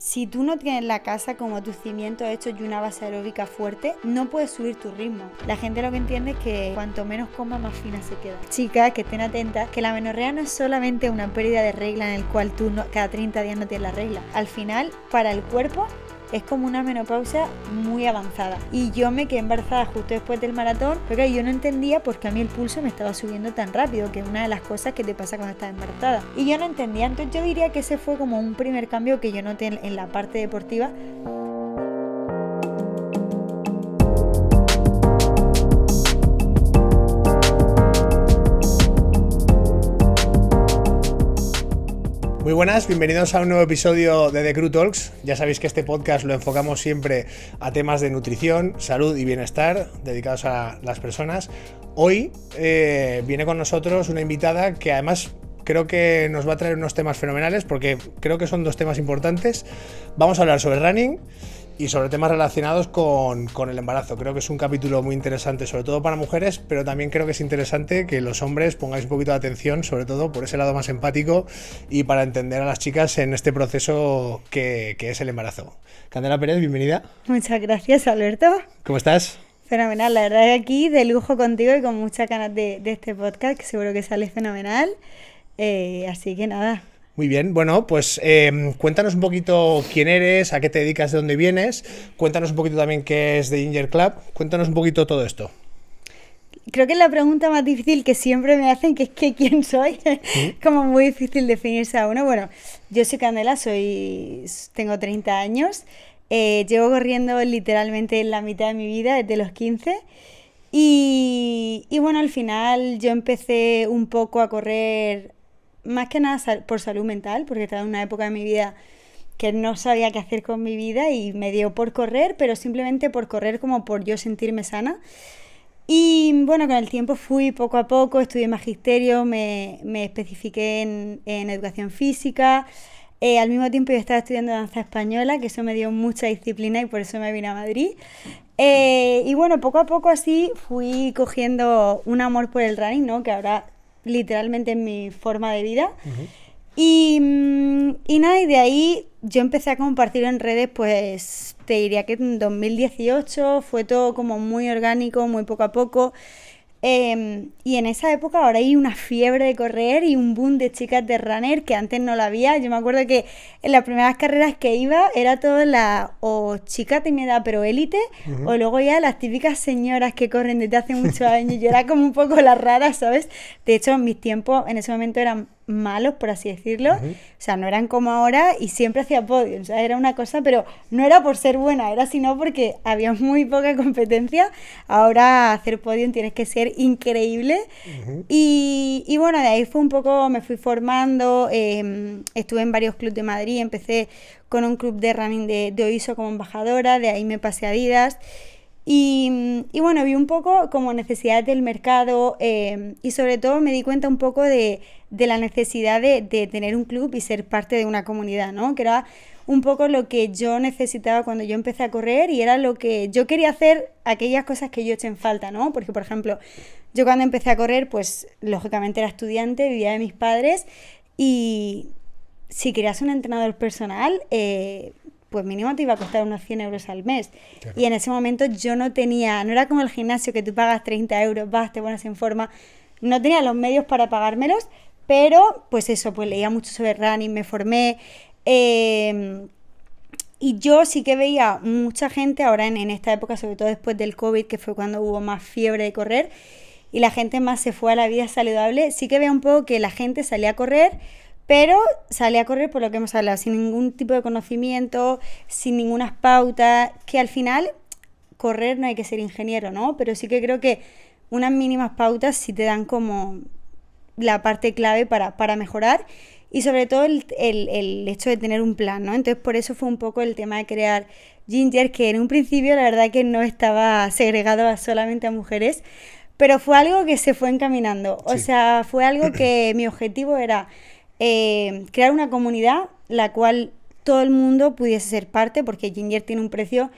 si tú no tienes la casa como tus cimientos hechos y una base aeróbica fuerte, no puedes subir tu ritmo. La gente lo que entiende es que cuanto menos coma, más fina se queda. Chicas, que estén atentas, que la menorrea no es solamente una pérdida de regla en el cual tú cada 30 días no tienes la regla. Al final, para el cuerpo, es como una menopausia muy avanzada. Y yo me quedé embarazada justo después del maratón, pero yo no entendía por qué a mí el pulso me estaba subiendo tan rápido, que es una de las cosas que te pasa cuando estás embarazada. Y yo no entendía, entonces yo diría que ese fue como un primer cambio que yo noté en la parte deportiva. Muy buenas, bienvenidos a un nuevo episodio de The Crew Talks. Ya sabéis que este podcast lo enfocamos siempre a temas de nutrición, salud y bienestar dedicados a las personas. Hoy viene con nosotros una invitada que además creo que nos va a traer unos temas fenomenales porque creo que son dos temas importantes. Vamos a hablar sobre running y sobre temas relacionados con el embarazo. Creo que es un capítulo muy interesante, sobre todo para mujeres, pero también creo que es interesante que los hombres pongáis un poquito de atención, sobre todo por ese lado más empático y para entender a las chicas en este proceso que es el embarazo. Candela Pérez, bienvenida. Muchas gracias, Alberto. ¿Cómo estás? Fenomenal, la verdad es que aquí de lujo contigo y con muchas ganas de este podcast, que seguro que sale fenomenal. Así que nada. Muy bien, bueno, pues cuéntanos un poquito quién eres, a qué te dedicas, de dónde vienes, cuéntanos un poquito también qué es The Ginger Club, cuéntanos un poquito todo esto. Creo que es la pregunta más difícil que siempre me hacen, que es que quién soy, como muy difícil definirse a uno. Bueno, yo soy Candela, tengo 30 años, llevo corriendo literalmente la mitad de mi vida, desde los 15. Y bueno, al final yo empecé un poco a correr más que nada por salud mental, porque estaba en una época de mi vida que no sabía qué hacer con mi vida y me dio por correr, pero simplemente por correr como por yo sentirme sana. Y bueno, con el tiempo fui poco a poco, estudié magisterio, me especifiqué en educación física. Al mismo tiempo yo estaba estudiando danza española, que eso me dio mucha disciplina y por eso me vine a Madrid. Y bueno, poco a poco así fui cogiendo un amor por el running, ¿no? Que ahora literalmente en mi forma de vida. Uh-huh. Y nada, y de ahí yo empecé a compartir en redes, pues te diría que en 2018 fue todo como muy orgánico, muy poco a poco. Y en esa época ahora hay una fiebre de correr y un boom de chicas de runner que antes no la había. Yo me acuerdo que en las primeras carreras que iba era todo o chicas de mi edad pero élite, uh-huh, o luego ya las típicas señoras que corren desde hace muchos años. Yo era como un poco la rara, ¿sabes? De hecho, mis tiempos en ese momento eran malos, por así decirlo. Uh-huh. O sea, no eran como ahora y siempre hacía podio. O sea, era una cosa, pero no era por ser buena, era sino porque había muy poca competencia. Ahora hacer podio tienes que ser increíble. Uh-huh. Y bueno, de ahí fue un poco, me fui formando, estuve en varios clubes de Madrid, empecé con un club de running de OISO como embajadora, de ahí me pasé a Adidas. Y bueno, vi un poco como necesidades del mercado y sobre todo me di cuenta un poco de la necesidad de tener un club y ser parte de una comunidad, ¿no? Que era un poco lo que yo necesitaba cuando yo empecé a correr y era lo que yo quería hacer, aquellas cosas que yo eché en falta, ¿no? Porque, por ejemplo, yo cuando empecé a correr, pues lógicamente era estudiante, vivía de mis padres y si querías un entrenador personal, pues mínimo te iba a costar unos 100 euros al mes. Claro. Y en ese momento yo no era como el gimnasio que tú pagas 30 euros, vas, te pones en forma. No tenía los medios para pagármelos, pero pues eso, pues leía mucho sobre running, me formé. Y yo sí que veía mucha gente ahora en esta época, sobre todo después del COVID, que fue cuando hubo más fiebre de correr, y la gente más se fue a la vida saludable. Sí que veía un poco que la gente salía a correr, pero salía a correr por lo que hemos hablado, sin ningún tipo de conocimiento, sin ninguna pauta, que al final correr no hay que ser ingeniero, ¿no? Pero sí que creo que unas mínimas pautas sí te dan como la parte clave para mejorar y sobre todo el hecho de tener un plan, ¿no? Entonces por eso fue un poco el tema de crear Ginger, que en un principio la verdad que no estaba segregado solamente a mujeres, pero fue algo que se fue encaminando. Sí. O sea, fue algo que mi objetivo era crear una comunidad la cual todo el mundo pudiese ser parte, porque Ginger tiene un precio,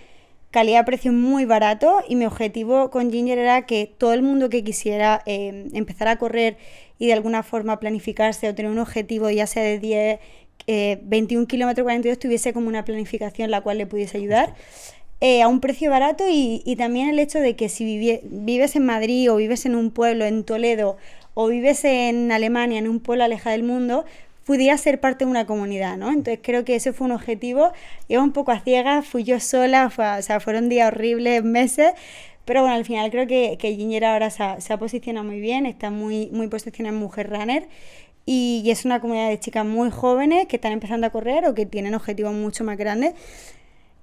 calidad-precio muy barato, y mi objetivo con Ginger era que todo el mundo que quisiera empezar a correr y de alguna forma planificarse o tener un objetivo ya sea de 10, 21 kilómetros 42 tuviese como una planificación la cual le pudiese ayudar a un precio barato y también el hecho de que si vives en Madrid o vives en un pueblo, en Toledo, o vives en Alemania, en un pueblo alejado del mundo, pudiera ser parte de una comunidad, ¿no? Entonces creo que ese fue un objetivo. Iba un poco a ciegas, fui yo sola, o sea, fueron días horribles, meses, pero bueno, al final creo que Ginger ahora se ha posicionado muy bien, está muy, muy posicionada en Mujer Runner y es una comunidad de chicas muy jóvenes que están empezando a correr o que tienen objetivos mucho más grandes.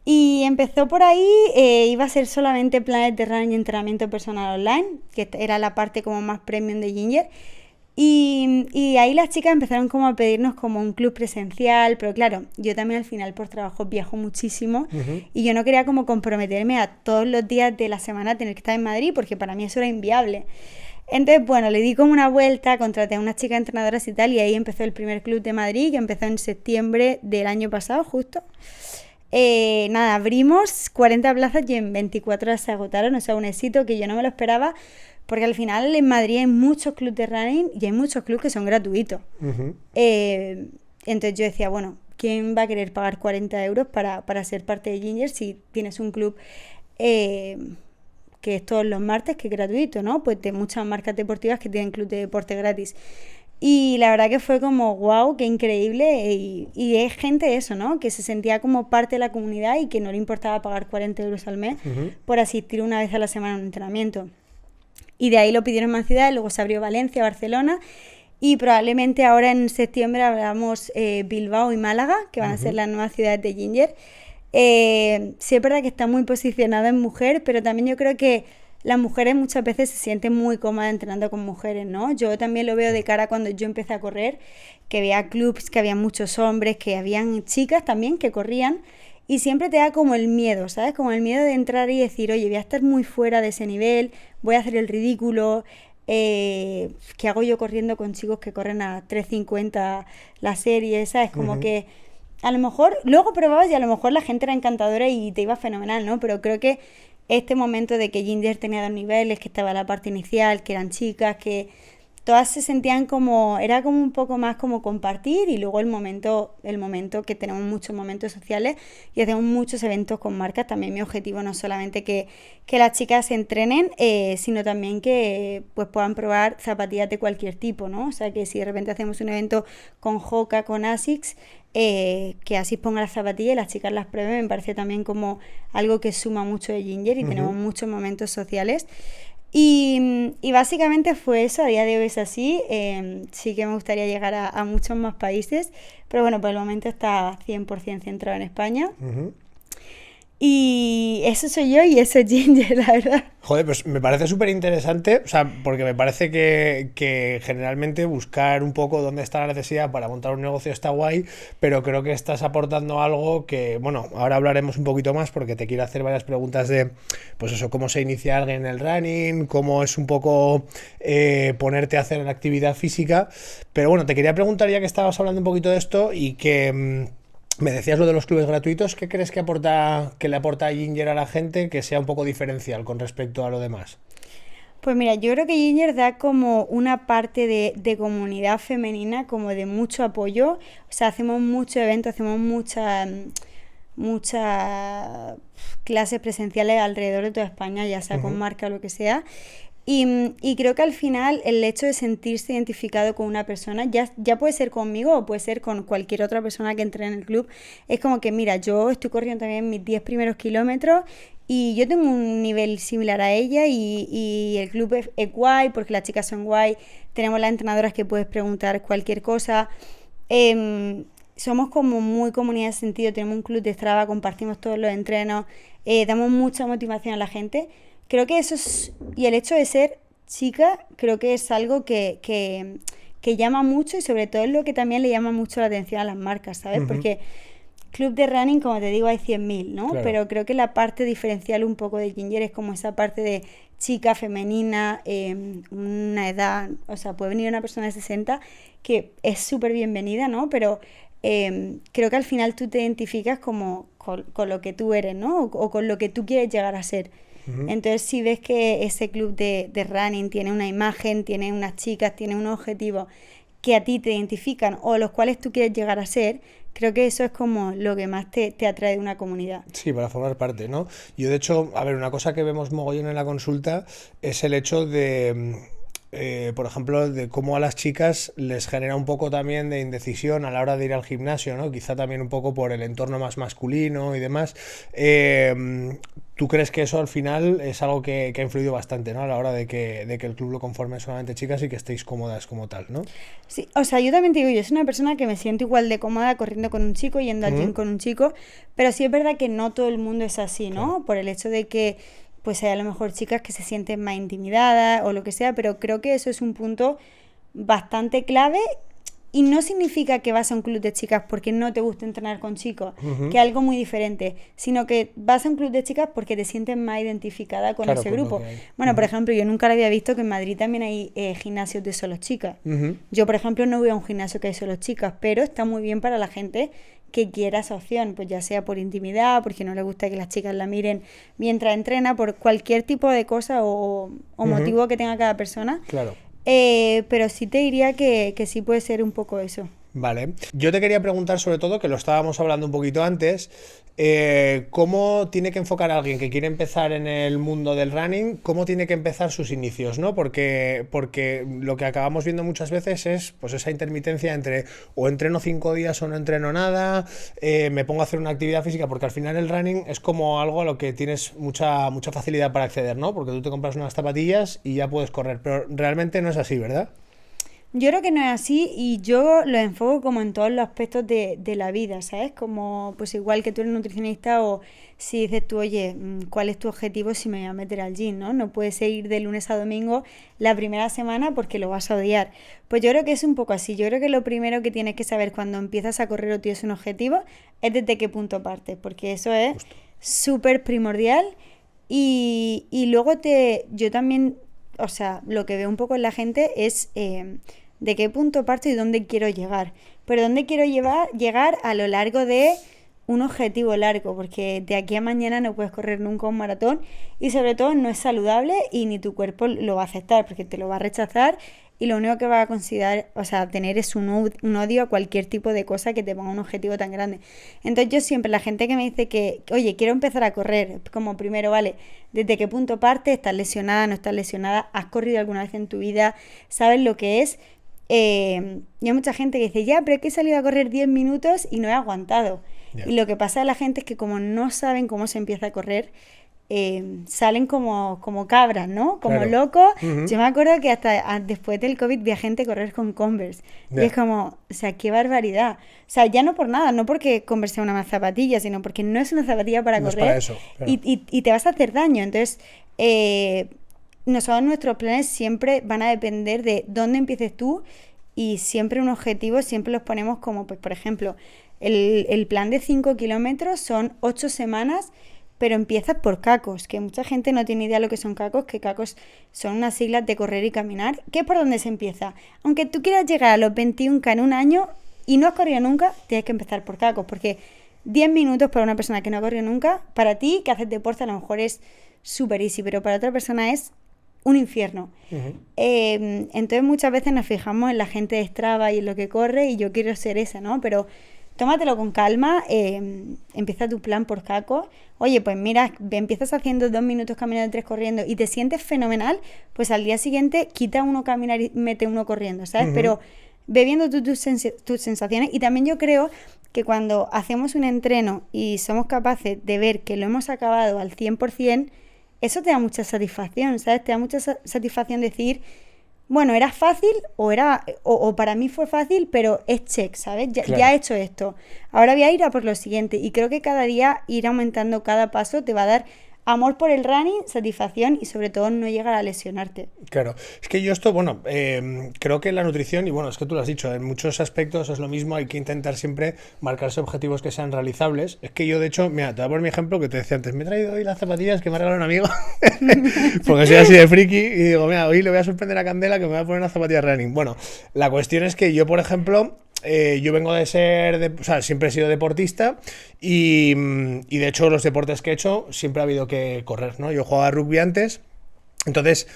Y empezó por ahí, iba a ser solamente planes de running y entrenamiento personal online, que era la parte como más premium de Ginger. Y ahí las chicas empezaron como a pedirnos como un club presencial, pero claro, yo también al final por trabajo viajo muchísimo y yo no quería como comprometerme a todos los días de la semana tener que estar en Madrid porque para mí eso era inviable. Entonces, bueno, le di como una vuelta, contraté a unas chicas entrenadoras y tal, y ahí empezó el primer club de Madrid, que empezó en septiembre del año pasado, justo. Nada, abrimos 40 plazas y en 24 horas se agotaron, o sea, un éxito que yo no me lo esperaba, porque al final en Madrid hay muchos clubes de running y hay muchos clubes que son gratuitos. Entonces yo decía, bueno, ¿quién va a querer pagar 40 euros para ser parte de Ginger si tienes un club que es todos los martes, que es gratuito, ¿no? Pues de muchas marcas deportivas que tienen club de deporte gratis. Y la verdad que fue como, wow, qué increíble. Y es gente eso, ¿no? Que se sentía como parte de la comunidad y que no le importaba pagar 40 euros al mes por asistir una vez a la semana a un entrenamiento. Y de ahí lo pidieron en más ciudades, luego se abrió Valencia, Barcelona, y probablemente ahora en septiembre abramos Bilbao y Málaga, que van a ser las nuevas ciudades de Ginger. Sí es verdad que está muy posicionada en mujer, pero también yo creo que las mujeres muchas veces se sienten muy cómodas entrenando con mujeres, ¿no? Yo también lo veo de cara cuando yo empecé a correr, que había clubs, que había muchos hombres, que habían chicas también que corrían, y siempre te da como el miedo, ¿sabes? Como el miedo de entrar y decir, oye, voy a estar muy fuera de ese nivel, voy a hacer el ridículo, ¿qué hago yo corriendo con chicos que corren a 3:50 la serie? ¿Sabes? Como que a lo mejor, luego probabas y a lo mejor la gente era encantadora y te iba fenomenal, ¿no? Pero creo que este momento de que Ginger tenía 2 niveles, que estaba la parte inicial, que eran chicas, que todas se sentían como, era como un poco más como compartir, y luego el momento que tenemos muchos momentos sociales y hacemos muchos eventos con marcas. También mi objetivo no es solamente que las chicas se entrenen, sino también que pues puedan probar zapatillas de cualquier tipo, ¿no? O sea, que si de repente hacemos un evento con Hoka, con Asics, que Asics ponga las zapatillas y las chicas las prueben, me parece también como algo que suma mucho de Ginger y tenemos muchos momentos sociales. Y básicamente fue eso, a día de hoy es así. Sí que me gustaría llegar a muchos más países, pero bueno, por el momento está 100% centrado en España. Y eso soy yo y eso es Ginger, la verdad. Joder, pues me parece súper interesante, o sea, porque me parece que generalmente buscar un poco dónde está la necesidad para montar un negocio está guay, pero creo que estás aportando algo que, bueno, ahora hablaremos un poquito más porque te quiero hacer varias preguntas de, pues eso, cómo se inicia alguien en el running, cómo es un poco ponerte a hacer la actividad física, pero bueno, te quería preguntar ya que estabas hablando un poquito de esto y que... me decías lo de los clubes gratuitos, ¿qué crees que le aporta a Ginger a la gente que sea un poco diferencial con respecto a lo demás? Pues mira, yo creo que Ginger da como una parte de comunidad femenina, como de mucho apoyo. O sea, hacemos muchos eventos, hacemos muchas clases presenciales alrededor de toda España, ya sea con marca o lo que sea. Y creo que al final el hecho de sentirse identificado con una persona, ya puede ser conmigo o puede ser con cualquier otra persona que entre en el club, es como que mira, yo estoy corriendo también mis 10 primeros kilómetros y yo tengo un nivel similar a ella y el club es guay porque las chicas son guay, tenemos las entrenadoras que puedes preguntar cualquier cosa. Somos como muy comunidad en ese sentido, tenemos un club de Strava, compartimos todos los entrenos, damos mucha motivación a la gente. Creo que eso es, y el hecho de ser chica, creo que es algo que llama mucho y sobre todo es lo que también le llama mucho la atención a las marcas, ¿sabes? Porque club de running, como te digo, hay 100.000, ¿no? Claro. Pero creo que la parte diferencial un poco de Ginger es como esa parte de chica, femenina, una edad, o sea, puede venir una persona de 60 que es súper bienvenida, ¿no? Pero creo que al final tú te identificas como con lo que tú eres, ¿no? O con lo que tú quieres llegar a ser. Entonces, si ves que ese club de running tiene una imagen, tiene unas chicas, tiene un objetivo que a ti te identifican o los cuales tú quieres llegar a ser, creo que eso es como lo que más te atrae de una comunidad. Sí, para formar parte, ¿no? Yo, de hecho, a ver, una cosa que vemos mogollón en la consulta es el hecho de, por ejemplo, de cómo a las chicas les genera un poco también de indecisión a la hora de ir al gimnasio, ¿no? Quizá también un poco por el entorno más masculino y demás. ¿Tú crees que eso al final es algo que ha influido bastante, ¿no? A la hora de que el club lo conforme solamente chicas y que estéis cómodas como tal, ¿no? Sí, o sea, yo también te digo, yo soy una persona que me siento igual de cómoda corriendo con un chico, yendo al gym con un chico, pero sí es verdad que no todo el mundo es así, ¿no? Claro. Por el hecho de que pues hay a lo mejor chicas que se sienten más intimidadas o lo que sea, pero creo que eso es un punto bastante clave. Y no significa que vas a un club de chicas porque no te gusta entrenar con chicos, que es algo muy diferente, sino que vas a un club de chicas porque te sientes más identificada con Claro, ese con lo grupo. que hay. Bueno, por ejemplo, yo nunca lo había visto que en Madrid también hay gimnasios de solo chicas. Yo, por ejemplo, no voy a un gimnasio que hay solo chicas, pero está muy bien para la gente que quiera esa opción, pues ya sea por intimidad, porque no le gusta que las chicas la miren mientras entrena, por cualquier tipo de cosa o motivo que tenga cada persona. Claro. Pero sí te diría que sí puede ser un poco eso. Vale. Yo te quería preguntar sobre todo, que lo estábamos hablando un poquito antes, ¿cómo tiene que enfocar a alguien que quiere empezar en el mundo del running? ¿Cómo tiene que empezar sus inicios, ¿no? Porque lo que acabamos viendo muchas veces es pues esa intermitencia entre o entreno 5 días o no entreno nada, me pongo a hacer una actividad física, porque al final el running es como algo a lo que tienes mucha facilidad para acceder, ¿no? Porque tú te compras unas zapatillas y ya puedes correr, pero realmente no es así, ¿verdad? Yo creo que no es así y yo lo enfoco como en todos los aspectos de la vida, ¿sabes? Como pues igual que tú eres nutricionista o si dices tú, oye, ¿cuál es tu objetivo si me voy a meter al gym, ¿no? No puedes ir de lunes a domingo la primera semana porque lo vas a odiar. Pues yo creo que es un poco así. Yo creo que lo primero que tienes que saber cuando empiezas a correr o tienes un objetivo es desde qué punto partes, porque eso es súper primordial y luego yo también, o sea, lo que veo un poco en la gente es de qué punto parto y dónde quiero llegar. Pero dónde quiero llegar a lo largo de un objetivo largo, porque de aquí a mañana no puedes correr nunca un maratón y sobre todo no es saludable y ni tu cuerpo lo va a aceptar porque te lo va a rechazar y lo único que va a considerar, o sea, tener es un odio a cualquier tipo de cosa que te ponga un objetivo tan grande. Entonces yo siempre, la gente que me dice que, oye, quiero empezar a correr, como primero, vale, ¿desde qué punto partes? ¿Estás lesionada? ¿No estás lesionada? ¿Has corrido alguna vez en tu vida? ¿Sabes lo que es? Y hay mucha gente que dice, ya, pero es que he salido a correr 10 minutos y no he aguantado. Yeah. Y lo que pasa a la gente es que como no saben cómo se empieza a correr, salen como cabras, ¿no? Como claro. Locos. Yo me acuerdo que hasta después del COVID vi a gente correr con Converse. Yeah. Y es como, o sea, qué barbaridad. O sea, ya no por nada, no porque Converse sea una zapatilla, sino porque no es una zapatilla para correr. Es para eso, claro. y te vas a hacer daño. Entonces, nosotros nuestros planes siempre van a depender de dónde empieces tú y siempre un objetivo, siempre los ponemos como, pues por ejemplo, el plan de 5 kilómetros son 8 semanas, pero empiezas por cacos, que mucha gente no tiene idea de lo que son cacos, que cacos son unas siglas de correr y caminar, que es por donde se empieza. Aunque tú quieras llegar a los 21K en un año y no has corrido nunca, tienes que empezar por cacos, porque 10 minutos para una persona que no ha corrido nunca, para ti que haces deporte a lo mejor es súper easy, pero para otra persona es un infierno. Entonces muchas veces nos fijamos en la gente de Strava y en lo que corre y yo quiero ser esa, ¿no? Pero tómatelo con calma, empieza tu plan por cacos. Oye, pues mira, empiezas haciendo 2 minutos caminando, 3 corriendo y te sientes fenomenal, pues al día siguiente quita uno caminar y mete uno corriendo, ¿sabes? Pero ve viendo tus sensaciones y también yo creo que cuando hacemos un entreno y somos capaces de ver que lo hemos acabado al 100%, eso te da mucha satisfacción, ¿sabes? Te da mucha satisfacción decir, bueno, era fácil o para mí fue fácil, pero es check, ¿sabes? Ya he hecho esto. Ahora voy a ir a por lo siguiente. Y creo que cada día ir aumentando cada paso te va a dar amor por el running, satisfacción y sobre todo no llegar a lesionarte. Claro, es que yo esto, bueno, creo que la nutrición, y bueno, es que tú lo has dicho, en muchos aspectos es lo mismo, hay que intentar siempre marcarse objetivos que sean realizables. Es que yo, de hecho, mira, te voy a poner mi ejemplo que te decía antes, me he traído hoy las zapatillas que me ha regalado un amigo, porque soy así de friki, y digo, mira, hoy le voy a sorprender a Candela que me va a poner unas zapatillas running. Bueno, la cuestión es que yo, por ejemplo, yo vengo de ser, o sea, siempre he sido deportista y de hecho los deportes que he hecho siempre ha habido que correr, ¿no? Yo jugaba rugby antes, entonces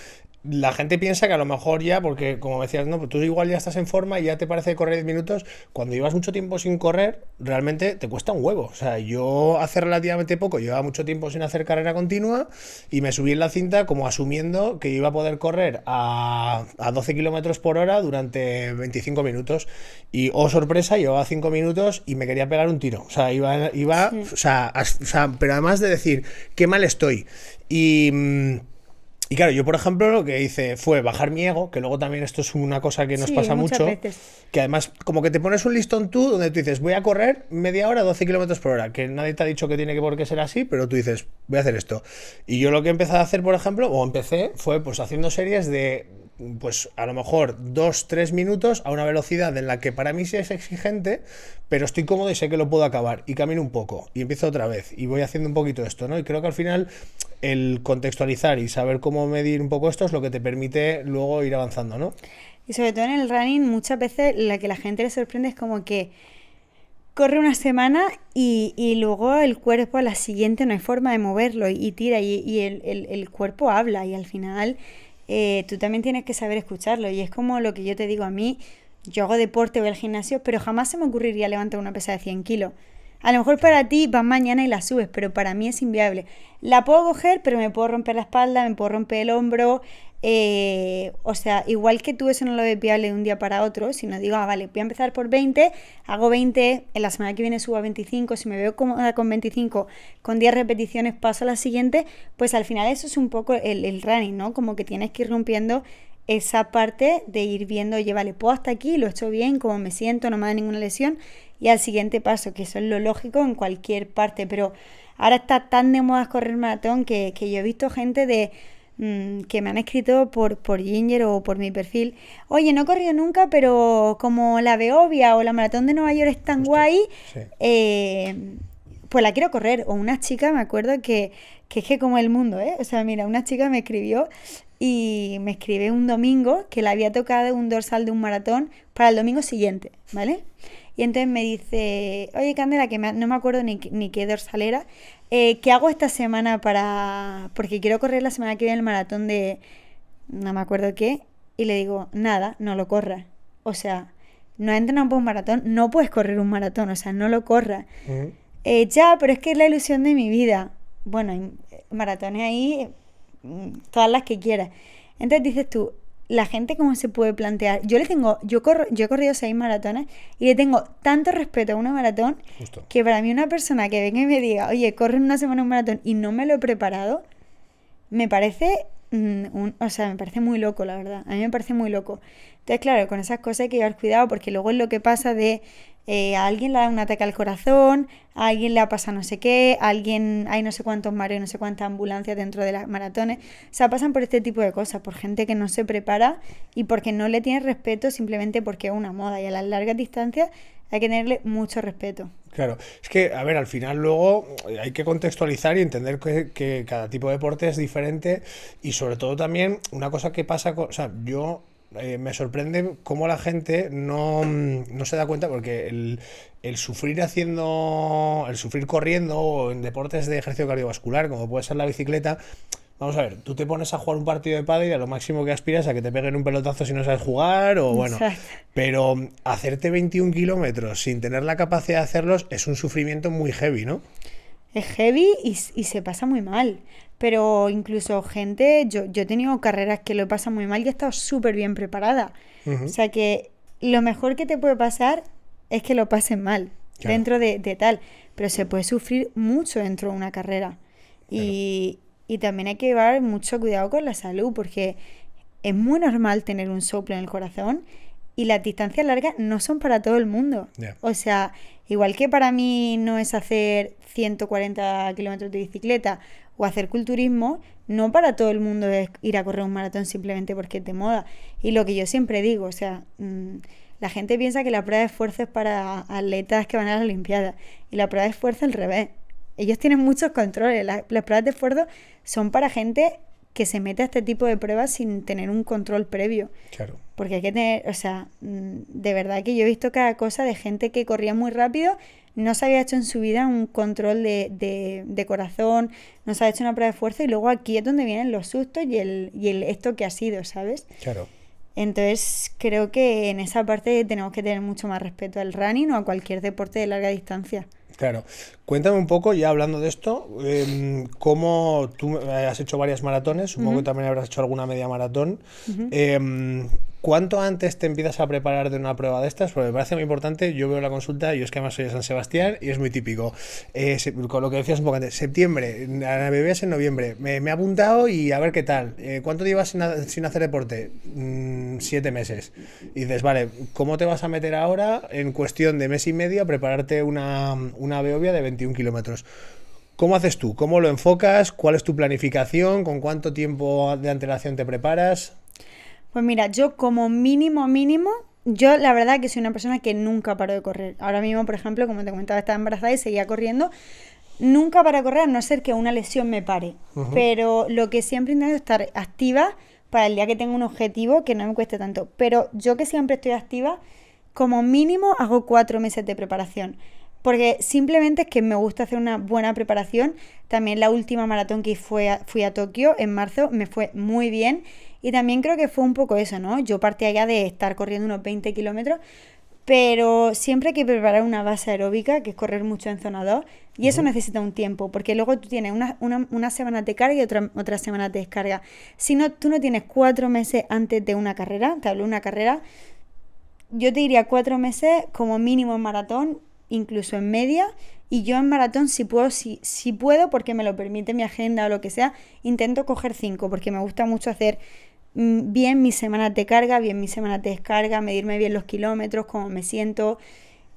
la gente piensa que a lo mejor ya, porque como me decías, no, pues tú igual ya estás en forma y ya te parece correr 10 minutos. Cuando llevas mucho tiempo sin correr, realmente te cuesta un huevo. O sea, yo hace relativamente poco llevaba mucho tiempo sin hacer carrera continua y me subí en la cinta como asumiendo que iba a poder correr a 12 kilómetros por hora durante 25 minutos. Y, oh sorpresa, llevaba 5 minutos y me quería pegar un tiro. O sea, iba Sí. o sea, pero además de decir, qué mal estoy. Y claro, yo por ejemplo lo que hice fue bajar mi ego, que luego también esto es una cosa que nos Sí, pasa muchas mucho, veces. que además como que te pones un listón tú donde tú dices, voy a correr media hora, 12 kilómetros por hora, que nadie te ha dicho que tiene que por qué ser así, pero tú dices, voy a hacer esto. Y yo lo que empecé a hacer, por ejemplo, o empecé, fue pues haciendo series de, pues a lo mejor 2-3 minutos a una velocidad en la que para mí sí es exigente, pero estoy cómodo y sé que lo puedo acabar. Y camino un poco, y empiezo otra vez, y voy haciendo un poquito esto, ¿no? Y creo que al final el contextualizar y saber cómo medir un poco esto es lo que te permite luego ir avanzando, ¿no? Y sobre todo en el running, muchas veces la que la gente le sorprende es como que corre una semana y luego el cuerpo a la siguiente no hay forma de moverlo y tira y el cuerpo habla y al final tú también tienes que saber escucharlo y es como lo que yo te digo a mí, yo hago deporte, voy al gimnasio, pero jamás se me ocurriría levantar una pesa de 100 kilos. A lo mejor para ti vas mañana y la subes, pero para mí es inviable. La puedo coger, pero me puedo romper la espalda, me puedo romper el hombro. O sea, igual que tú eso no lo ves viable de un día para otro, sino digo, vale, voy a empezar por 20, hago 20, en la semana que viene subo a 25, si me veo cómoda con 25, con 10 repeticiones paso a la siguiente, pues al final eso es un poco el running, ¿no? Como que tienes que ir rompiendo esa parte de ir viendo, oye, vale, puedo hasta aquí, lo he hecho bien, como me siento, no me da ninguna lesión, y al siguiente paso, que eso es lo lógico en cualquier parte, pero ahora está tan de moda correr maratón que yo he visto gente que me han escrito por Ginger o por mi perfil, oye, no he corrido nunca, pero como la Beovia o la Maratón de Nueva York es tan Justo, guay, sí. pues la quiero correr. O una chica, me acuerdo que es que como el mundo, ¿eh? O sea, mira, una chica me escribió y me escribe un domingo que le había tocado un dorsal de un maratón para el domingo siguiente, ¿vale? Y entonces me dice, oye Candela, que no me acuerdo ni qué dorsal era, ¿qué hago esta semana para...? Porque quiero correr la semana que viene el maratón de... no me acuerdo qué. Y le digo, nada, no lo corras. O sea, no has entrenado por un maratón, no puedes correr un maratón, o sea, no lo corras. Ujú. Ya, pero es que es la ilusión de mi vida. Bueno, hay maratones ahí, todas las que quieras. Entonces dices tú, la gente cómo se puede plantear. Yo he corrido 6 maratones y le tengo tanto respeto a una maratón Justo. que para mí una persona que venga y me diga, oye, corre en una semana un maratón y no me lo he preparado, me parece, o sea, me parece muy loco, la verdad. A mí me parece muy loco. Entonces, claro, con esas cosas hay que llevar cuidado porque luego es lo que pasa de a alguien le da un ataque al corazón, a alguien le ha pasado no sé qué, a alguien hay no sé cuántos mareos, no sé cuántas ambulancias dentro de las maratones. O sea, pasan por este tipo de cosas, por gente que no se prepara y porque no le tiene respeto simplemente porque es una moda. Y a las largas distancias hay que tenerle mucho respeto. Claro, es que, a ver, al final luego hay que contextualizar y entender que cada tipo de deporte es diferente y sobre todo también una cosa que pasa, o sea, yo me sorprende cómo la gente no se da cuenta porque el sufrir el sufrir corriendo o en deportes de ejercicio cardiovascular, como puede ser la bicicleta, vamos a ver, tú te pones a jugar un partido de pádel y a lo máximo que aspiras a que te peguen un pelotazo si no sabes jugar o bueno, Exacto. pero hacerte 21 kilómetros sin tener la capacidad de hacerlos es un sufrimiento muy heavy, ¿no? Es heavy y se pasa muy mal. Pero incluso gente, yo he tenido carreras que lo pasan muy mal y he estado súper bien preparada. O Ujú. sea que lo mejor que te puede pasar es que lo pasen mal Claro, dentro de tal. Pero se puede sufrir mucho dentro de una carrera. claro, Y también hay que llevar mucho cuidado con la salud porque es muy normal tener un soplo en el corazón y las distancias largas no son para todo el mundo. ya, O sea, igual que para mí no es hacer 140 kilómetros de bicicleta o hacer culturismo, no para todo el mundo es ir a correr un maratón simplemente porque es de moda. Y lo que yo siempre digo, o sea, la gente piensa que la prueba de esfuerzo es para atletas que van a las Olimpiadas y la prueba de esfuerzo al revés. Ellos tienen muchos controles. Las pruebas de esfuerzo son para gente que se mete a este tipo de pruebas sin tener un control previo. claro. Porque hay que tener, o sea, de verdad que yo he visto cada cosa de gente que corría muy rápido, no se había hecho en su vida un control de corazón, no se ha hecho una prueba de fuerza y luego aquí es donde vienen los sustos y el esto que ha sido, ¿sabes? Claro. Entonces creo que en esa parte tenemos que tener mucho más respeto al running o a cualquier deporte de larga distancia. Claro. Cuéntame un poco, ya hablando de esto, cómo tú has hecho varias maratones, supongo que también habrás hecho alguna media maratón. ¿Cuánto antes te empiezas a preparar de una prueba de estas? Porque me parece muy importante, yo veo la consulta, yo es que además soy de San Sebastián y es muy típico. Con lo que decías un poco antes, septiembre, a bebés en noviembre, me he apuntado y a ver qué tal. ¿Cuánto llevas sin hacer deporte? 7 meses. Y dices, vale, ¿cómo te vas a meter ahora en cuestión de mes y medio a prepararte una Beovia de 21 kilómetros? ¿Cómo haces tú? ¿Cómo lo enfocas? ¿Cuál es tu planificación? ¿Con cuánto tiempo de antelación te preparas? Pues mira, yo como mínimo, yo la verdad que soy una persona que nunca paro de correr. Ahora mismo, por ejemplo, como te comentaba, estaba embarazada y seguía corriendo. Nunca paro de correr, a no ser que una lesión me pare. Pero lo que siempre intento es estar activa para el día que tenga un objetivo que no me cueste tanto. Pero yo que siempre estoy activa, como mínimo hago 4 meses de preparación. Porque simplemente es que me gusta hacer una buena preparación. También la última maratón que fui a Tokio en marzo me fue muy bien. Y también creo que fue un poco eso, ¿no? Yo partía ya de estar corriendo unos 20 kilómetros, pero siempre hay que preparar una base aeróbica, que es correr mucho en zona 2, y eso necesita un tiempo, porque luego tú tienes una semana de carga y otra semana de descarga. Si no, tú no tienes 4 meses antes de una carrera, te hablo de una carrera, yo te diría 4 meses como mínimo en maratón, incluso en media, y yo en maratón si puedo, porque me lo permite mi agenda o lo que sea, intento coger 5, porque me gusta mucho hacer bien mis semanas de carga, bien mis semanas de descarga, medirme bien los kilómetros, cómo me siento.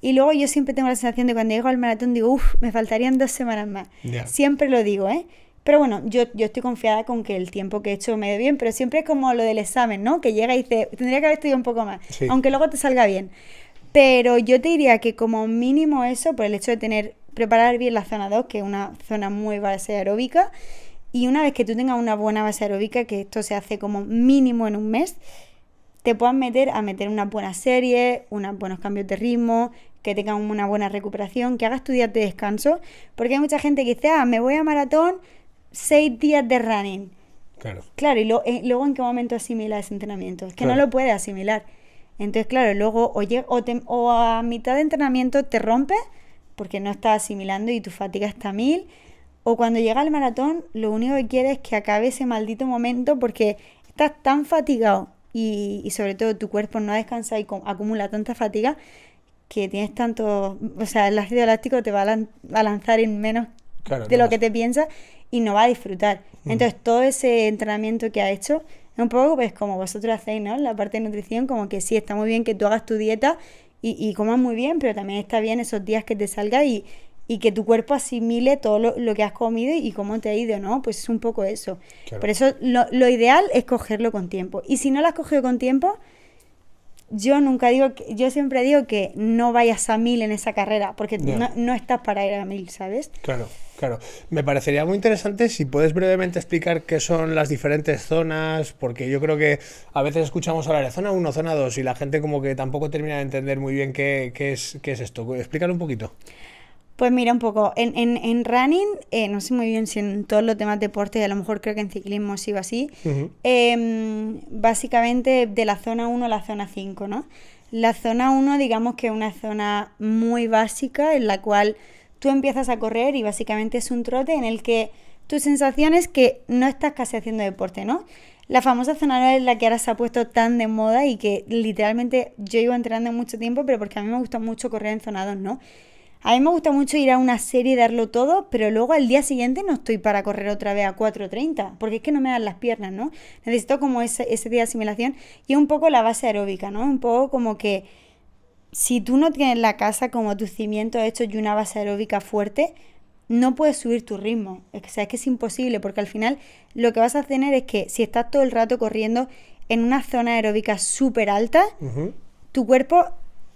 Y luego yo siempre tengo la sensación de cuando llego al maratón digo, me faltarían 2 semanas más. Yeah. Siempre lo digo, ¿eh? Pero bueno, yo estoy confiada con que el tiempo que he hecho me dé bien, pero siempre es como lo del examen, ¿no? Que llega y dice, tendría que haber estudiado un poco más, sí, aunque luego te salga bien. Pero yo te diría que como mínimo eso, por el hecho de preparar bien la zona 2, que es una zona muy base aeróbica, y una vez que tú tengas una buena base aeróbica, que esto se hace como mínimo en un mes, te puedas meter una buena serie, unos buenos cambios de ritmo, que tengas una buena recuperación, que hagas tus días de descanso, porque hay mucha gente que dice, me voy a maratón, 6 días de running. Claro, y luego ¿en qué momento asimila ese entrenamiento? Es que claro, no lo puedes asimilar. Entonces, claro, luego o a mitad de entrenamiento te rompes porque no estás asimilando y tu fatiga está a 1000, o cuando llega el maratón lo único que quieres es que acabe ese maldito momento porque estás tan fatigado y sobre todo tu cuerpo no descansa y acumula tanta fatiga que tienes tanto, o sea, el ácido láctico te va a lanzar en menos de lo que te piensas y no va a disfrutar. Entonces todo ese entrenamiento que has hecho es un poco pues como vosotros hacéis, ¿no? La parte de nutrición, como que sí, está muy bien que tú hagas tu dieta y comas muy bien, pero también está bien esos días que te salgas y que tu cuerpo asimile todo lo que has comido y cómo te ha ido, ¿no? Pues es un poco eso. Claro. Por eso lo ideal es cogerlo con tiempo. Y si no lo has cogido con tiempo, yo siempre digo que no vayas a 1000 en esa carrera, porque no estás para ir a 1000, ¿sabes? Claro. Me parecería muy interesante si puedes brevemente explicar qué son las diferentes zonas, porque yo creo que a veces escuchamos hablar de zona 1, zona 2 y la gente como que tampoco termina de entender muy bien qué es esto. Explícalo un poquito. Pues mira, un poco, en running, no sé muy bien si en todos los demás deportes, a lo mejor creo que en ciclismo sí o así, básicamente de la zona 1 a la zona 5, ¿no? La zona 1 digamos que es una zona muy básica en la cual tú empiezas a correr y básicamente es un trote en el que tu sensación es que no estás casi haciendo deporte, ¿no? La famosa zona 2 es la que ahora se ha puesto tan de moda y que literalmente yo iba entrenando mucho tiempo, pero porque a mí me gusta mucho correr en zona 2, ¿no? A mí me gusta mucho ir a una serie y darlo todo, pero luego al día siguiente no estoy para correr otra vez a 4:30, porque es que no me dan las piernas, ¿no? Necesito como ese día de asimilación y un poco la base aeróbica, ¿no? Un poco como que si tú no tienes la casa como tus cimientos hechos y una base aeróbica fuerte, no puedes subir tu ritmo. O sea, es que es imposible, porque al final lo que vas a tener es que si estás todo el rato corriendo en una zona aeróbica súper alta, tu cuerpo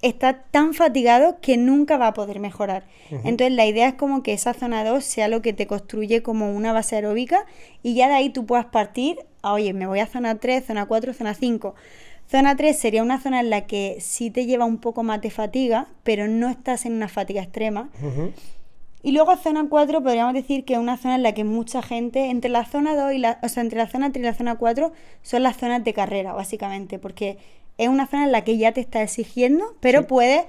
está tan fatigado que nunca va a poder mejorar. Entonces la idea es como que esa zona 2 sea lo que te construye como una base aeróbica y ya de ahí tú puedas partir a, oye, me voy a zona 3, zona 4, zona 5. Zona 3 sería una zona en la que sí te lleva un poco más de fatiga, pero no estás en una fatiga extrema. Ujú. Y luego zona 4 podríamos decir que es una zona en la que mucha gente, entre la zona 2 o sea, entre la zona 3 y la zona 4 son las zonas de carrera, básicamente, porque es una zona en la que ya te está exigiendo, pero Sí. puedes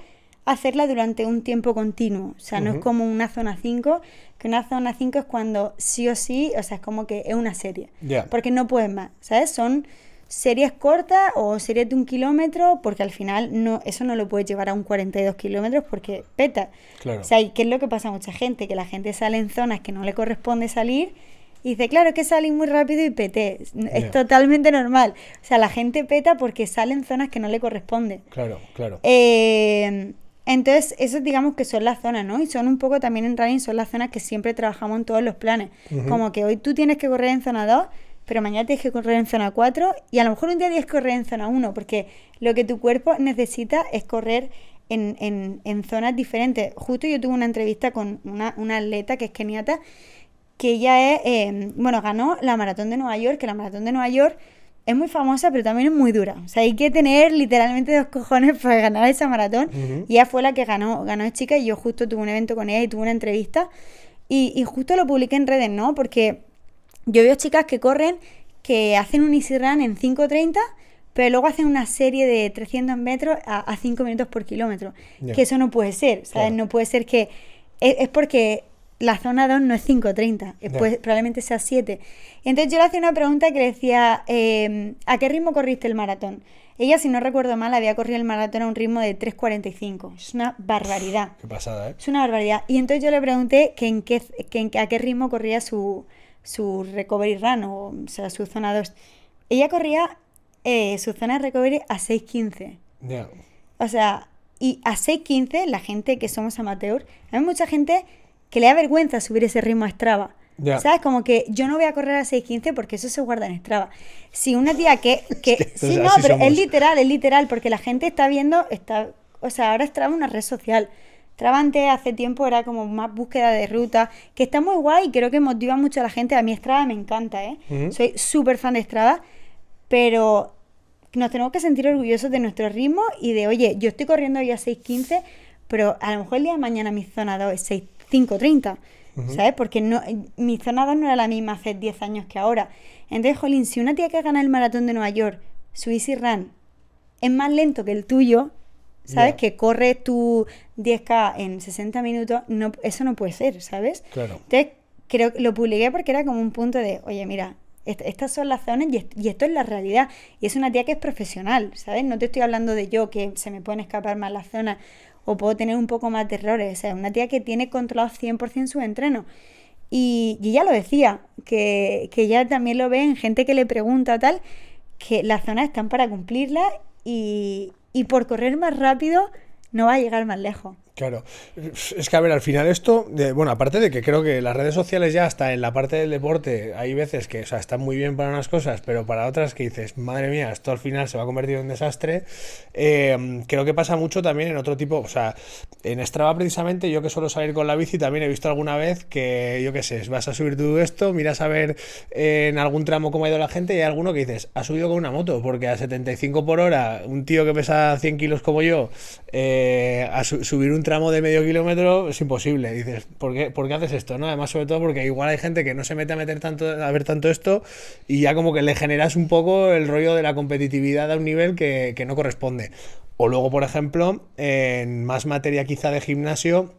hacerla durante un tiempo continuo. O sea, no es Ujú. como una zona 5, que una zona 5 es cuando sí o sí, o sea, es como que es una serie. Ya. Porque no puedes más, ¿sabes? Son series cortas o series de 1 kilómetro, porque al final eso no lo puedes llevar a un 42 kilómetros porque peta. Claro. O sea, ¿y qué es lo que pasa a mucha gente? Que la gente sale en zonas que no le corresponde salir y dice, claro, es que salí muy rápido y peté. Es Ya. totalmente normal. O sea, la gente peta porque sale en zonas que no le corresponde. Claro, claro. Entonces, eso digamos que son las zonas, ¿no? Y son un poco también en running, son las zonas que siempre trabajamos en todos los planes. Ujú. Como que hoy tú tienes que correr en zona 2, pero mañana tienes que correr en zona 4 y a lo mejor un día tienes que correr en zona 1, porque lo que tu cuerpo necesita es correr en zonas diferentes. Justo yo tuve una entrevista con una atleta que es keniata, que ella ganó la maratón de Nueva York, que la maratón de Nueva York es muy famosa, pero también es muy dura. O sea, hay que tener literalmente 2 cojones para ganar esa maratón. Ujú. Y ella fue la que ganó de chica, y yo justo tuve un evento con ella y tuve una entrevista. Y justo lo publiqué en redes, ¿no? Porque yo veo chicas que corren, que hacen un easy run en 5:30, pero luego hacen una serie de 300 metros a 5 minutos por kilómetro. Ya. Que eso no puede ser, ¿sabes? Claro. No puede ser que... Es porque la zona 2 no es 5:30, Ya. probablemente sea 7. Y entonces yo le hacía una pregunta que le decía, ¿a qué ritmo corriste el maratón? Ella, si no recuerdo mal, había corrido el maratón a un ritmo de 3:45. Es una barbaridad. Qué pasada, ¿eh? Es una barbaridad. Y entonces yo le pregunté a qué ritmo corría su recovery run, o sea, su zona 2. Ella corría su zona de recovery a 6:15. Ya. O sea, y a 6:15, la gente que somos amateur, hay mucha gente que le da vergüenza subir ese ritmo a Strava. Ya. ¿Sabes? Como que yo no voy a correr a 6:15 porque eso se guarda en Strava. Si una tía que sí, no, así pero somos. es literal, porque la gente está viendo, o sea, ahora Strava es una red social. Strava antes, hace tiempo, era como más búsqueda de ruta, que está muy guay y creo que motiva mucho a la gente. A mí Strava me encanta, ¿eh? Ujú. Soy súper fan de Strava, pero nos tenemos que sentir orgullosos de nuestro ritmo y de, oye, yo estoy corriendo hoy a 6:15, pero a lo mejor el día de mañana mi zona 2 es 5:30, Ujú. ¿sabes? Porque mi zona 2 no era la misma hace 10 años que ahora. Entonces, jolín, si una tía que gana el maratón de Nueva York, su easy run, es más lento que el tuyo, ¿sabes? Ya. Que corre tu 10K en 60 minutos, no, eso no puede ser, ¿sabes? Claro. Entonces, creo que lo publiqué porque era como un punto de, oye, mira, estas son las zonas y esto es la realidad. Y es una tía que es profesional, ¿sabes? No te estoy hablando de yo, que se me pueden escapar más las zonas o puedo tener un poco más de errores. O sea, una tía que tiene controlado 100% su entreno. Y ella lo decía, que ella también lo ve en gente que le pregunta tal, que las zonas están para cumplirlas y por correr más rápido no va a llegar más lejos. Claro, es que a ver, al final esto, bueno, aparte de que creo que las redes sociales ya hasta en la parte del deporte hay veces que, o sea, están muy bien para unas cosas, pero para otras que dices, madre mía, esto al final se va a convertir en un desastre. Creo que pasa mucho también en otro tipo, o sea, en Strava precisamente, yo que suelo salir con la bici también he visto alguna vez que, yo qué sé, vas a subir tú esto, miras a ver en algún tramo cómo ha ido la gente y hay alguno que dices, ha subido con una moto, porque a 75 por hora, un tío que pesa 100 kilos como yo, subir un tramo de medio kilómetro es imposible. Dices, ¿por qué haces esto? ¿No? Además, sobre todo porque igual hay gente que no se mete a ver tanto esto y ya como que le generas un poco el rollo de la competitividad a un nivel que no corresponde. O luego, por ejemplo, en más materia quizá de gimnasio,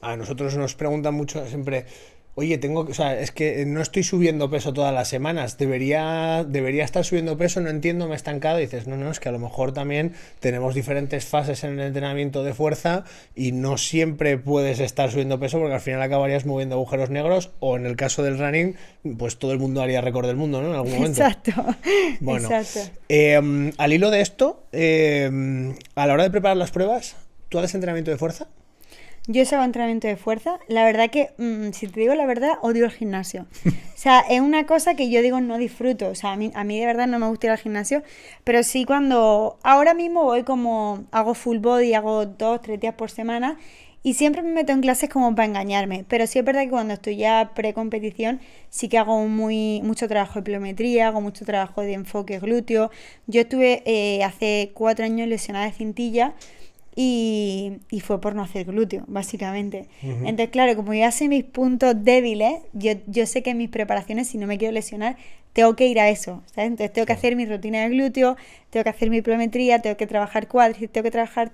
a nosotros nos preguntan mucho siempre, oye, o sea, es que no estoy subiendo peso todas las semanas, debería estar subiendo peso, no entiendo, me he estancado. Y dices, no, es que a lo mejor también tenemos diferentes fases en el entrenamiento de fuerza y no siempre puedes estar subiendo peso porque al final acabarías moviendo agujeros negros, o en el caso del running, pues todo el mundo haría récord del mundo, ¿no? En algún momento. Exacto. Bueno, Exacto. al hilo de esto, a la hora de preparar las pruebas, ¿tú haces entrenamiento de fuerza? Yo hago entrenamiento de fuerza. La verdad que, si te digo la verdad, odio el gimnasio. O sea, es una cosa que yo digo no disfruto. O sea, a mí de verdad no me gusta ir al gimnasio. Pero sí cuando... Ahora mismo voy como... Hago full body, hago 2, 3 días por semana. Y siempre me meto en clases como para engañarme, pero sí es verdad que cuando estoy ya pre-competición sí que hago mucho trabajo de pliometría, hago mucho trabajo de enfoque glúteo. Yo estuve hace 4 años lesionada de cintilla y fue por no hacer glúteo, básicamente. Entonces, claro, como ya sé mis puntos débiles, yo sé que en mis preparaciones, si no me quiero lesionar, tengo que ir a eso, ¿sabes? Entonces tengo que hacer mi rutina de glúteo, tengo que hacer mi pliometría, tengo que trabajar cuádriceps, tengo que trabajar...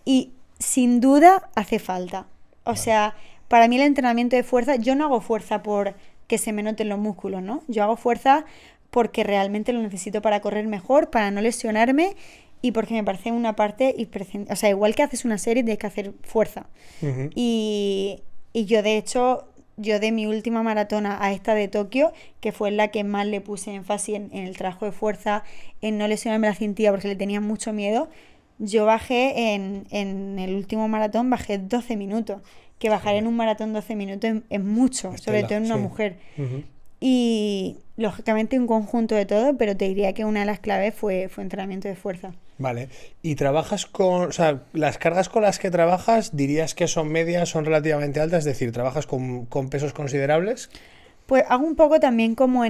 Y sin duda hace falta. O sea, para mí el entrenamiento de fuerza, yo no hago fuerza por que se me noten los músculos, ¿no? Yo hago fuerza porque realmente lo necesito para correr mejor, para no lesionarme y porque me parece una parte imprescindible. O sea, igual que haces una serie, tienes que hacer fuerza. Y yo, de hecho, yo de mi última maratona a esta de Tokio, que fue la que más le puse énfasis en el trabajo de fuerza, en no lesionarme la cintilla porque le tenía mucho miedo, yo bajé en el último maratón, bajé 12 minutos. Que bajar en un maratón 12 minutos es mucho, sobre todo en una mujer. Y lógicamente un conjunto de todo, pero te diría que una de las claves fue entrenamiento de fuerza. Vale. ¿Y trabajas con, o sea, las cargas con las que trabajas, dirías que son medias, son relativamente altas? Es decir, ¿trabajas con pesos considerables? Pues hago un poco también como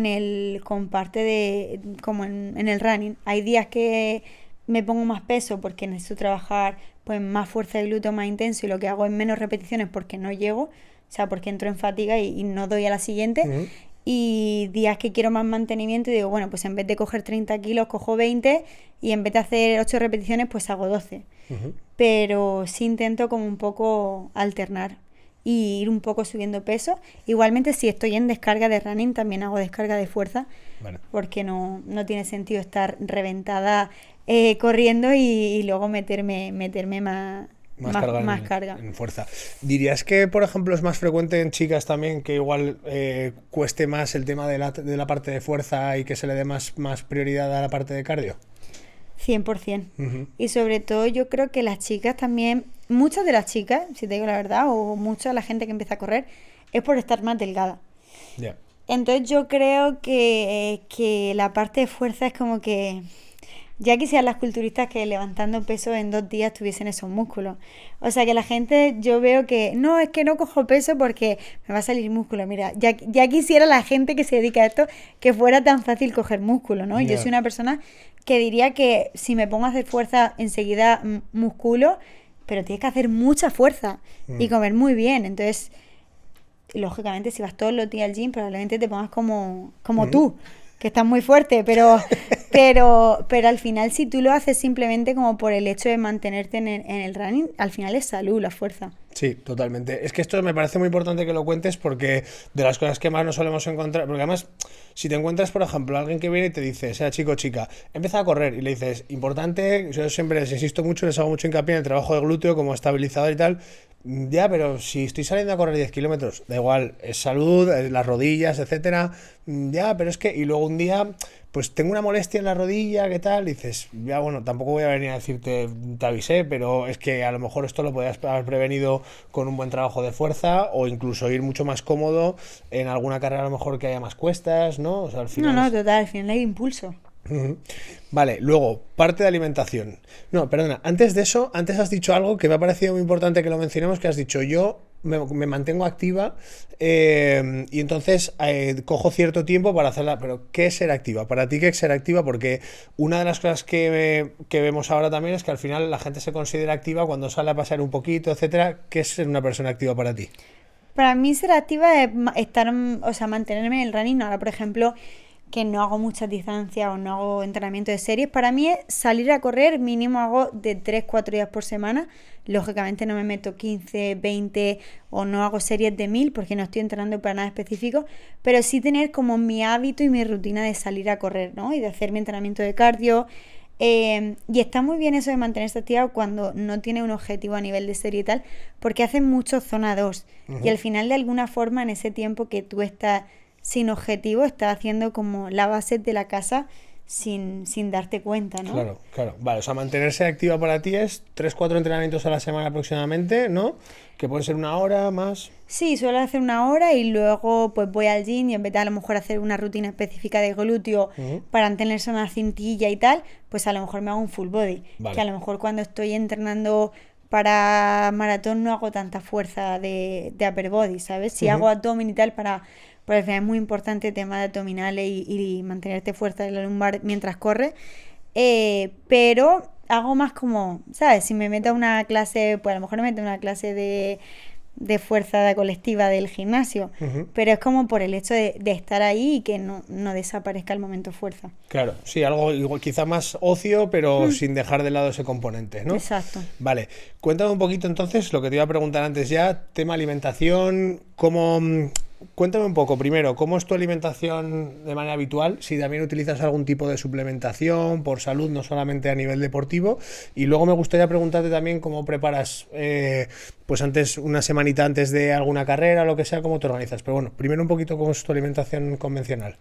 con parte de, como en el running. Hay días que me pongo más peso porque necesito trabajar pues más fuerza de glúteo, más intenso, y lo que hago es menos repeticiones porque no llego, o sea, porque entro en fatiga y no doy a la siguiente. Y días que quiero más mantenimiento y digo, bueno, pues en vez de coger 30 kilos, cojo 20 y en vez de hacer 8 repeticiones, pues hago 12. Pero sí intento como un poco alternar y ir un poco subiendo peso. Igualmente, si estoy en descarga de running, también hago descarga de fuerza, porque no tiene sentido estar reventada corriendo y luego meterme más carga. En fuerza. ¿Dirías que, por ejemplo, es más frecuente en chicas también que igual cueste más el tema de la parte de fuerza y que se le dé más prioridad a la parte de cardio? 100%. Y sobre todo yo creo que las chicas también, muchas de las chicas, si te digo la verdad, o mucha de la gente que empieza a correr, es por estar más delgada. Entonces yo creo que la parte de fuerza es como que... Ya quisieran las culturistas que levantando peso en 2 días tuviesen esos músculos. O sea que la gente, yo veo que no, es que no cojo peso porque me va a salir músculo. Mira, ya quisiera la gente que se dedica a esto que fuera tan fácil coger músculo, ¿no? Yo soy una persona que diría que si me pongo a hacer fuerza enseguida músculo, pero tienes que hacer mucha fuerza y comer muy bien. Entonces, lógicamente, si vas todos los días al gym, probablemente te pongas como tú, que estás muy fuerte, pero al final si tú lo haces simplemente como por el hecho de mantenerte en el running, al final es salud, la fuerza. Sí, totalmente. Es que esto me parece muy importante que lo cuentes porque de las cosas que más nos solemos encontrar, porque además, si te encuentras, por ejemplo, alguien que viene y te dice, sea chico o chica, empieza a correr y le dices, importante, yo siempre les insisto mucho, les hago mucho hincapié en el trabajo de glúteo como estabilizador y tal. Ya, pero si estoy saliendo a correr 10 kilómetros, da igual, es salud, las rodillas, etcétera. Ya, pero es que, y luego un día, pues tengo una molestia en la rodilla, ¿qué tal? Y dices, ya, bueno, tampoco voy a venir a decirte, te avisé, pero es que a lo mejor esto lo podías haber prevenido con un buen trabajo de fuerza o incluso ir mucho más cómodo en alguna carrera a lo mejor que haya más cuestas, ¿no? O sea, al final No, total, al final hay impulso. Vale, luego, parte de alimentación. No, perdona, antes de eso, antes has dicho algo que me ha parecido muy importante que lo mencionemos, que has dicho, yo me mantengo activa y entonces cojo cierto tiempo para hacerla, pero ¿qué es ser activa? Para ti, ¿qué es ser activa? Porque una de las cosas que vemos ahora también es que al final la gente se considera activa cuando sale a pasear un poquito, etcétera. ¿Qué es ser una persona activa para ti? Para mí ser activa es mantenerme en el running. Ahora, por ejemplo, que no hago muchas distancias o no hago entrenamiento de series, para mí es salir a correr, mínimo hago de 3-4 días por semana. Lógicamente no me meto 15, 20 o no hago series de 1000 porque no estoy entrenando para nada específico, pero sí tener como mi hábito y mi rutina de salir a correr, ¿no? Y de hacer mi entrenamiento de cardio. Y está muy bien eso de mantenerse activa cuando no tiene un objetivo a nivel de serie y tal, porque hacen mucho zona 2 y al final de alguna forma en ese tiempo que tú estás sin objetivo, estás haciendo como la base de la casa sin darte cuenta, ¿no? Claro. Vale, o sea, mantenerse activa para ti es 3-4 entrenamientos a la semana aproximadamente, ¿no? Que puede ser 1 hora más. Sí, suelo hacer 1 hora y luego pues voy al gym y en vez de a lo mejor hacer una rutina específica de glúteo para mantenerse una cintilla y tal, pues a lo mejor me hago un full body. Que a lo mejor cuando estoy entrenando para maratón no hago tanta fuerza de upper body, ¿sabes? Si hago abdomen y tal, pues al final es muy importante el tema de abdominales y mantenerte fuerte en la lumbar mientras corres. Pero hago más como, ¿sabes? Si me meto a una clase, pues a lo mejor me meto a una clase de fuerza colectiva del gimnasio, pero es como por el hecho de estar ahí y que no desaparezca el momento fuerza. Claro, sí, algo igual, quizá más ocio, pero sin dejar de lado ese componente, ¿no? Exacto. Vale, cuéntame un poquito entonces lo que te iba a preguntar antes ya, tema alimentación, cuéntame un poco, primero, ¿cómo es tu alimentación de manera habitual? Si también utilizas algún tipo de suplementación por salud, no solamente a nivel deportivo. Y luego me gustaría preguntarte también cómo preparas, pues antes, una semanita antes de alguna carrera, lo que sea, cómo te organizas. Pero bueno, primero un poquito cómo es tu alimentación convencional.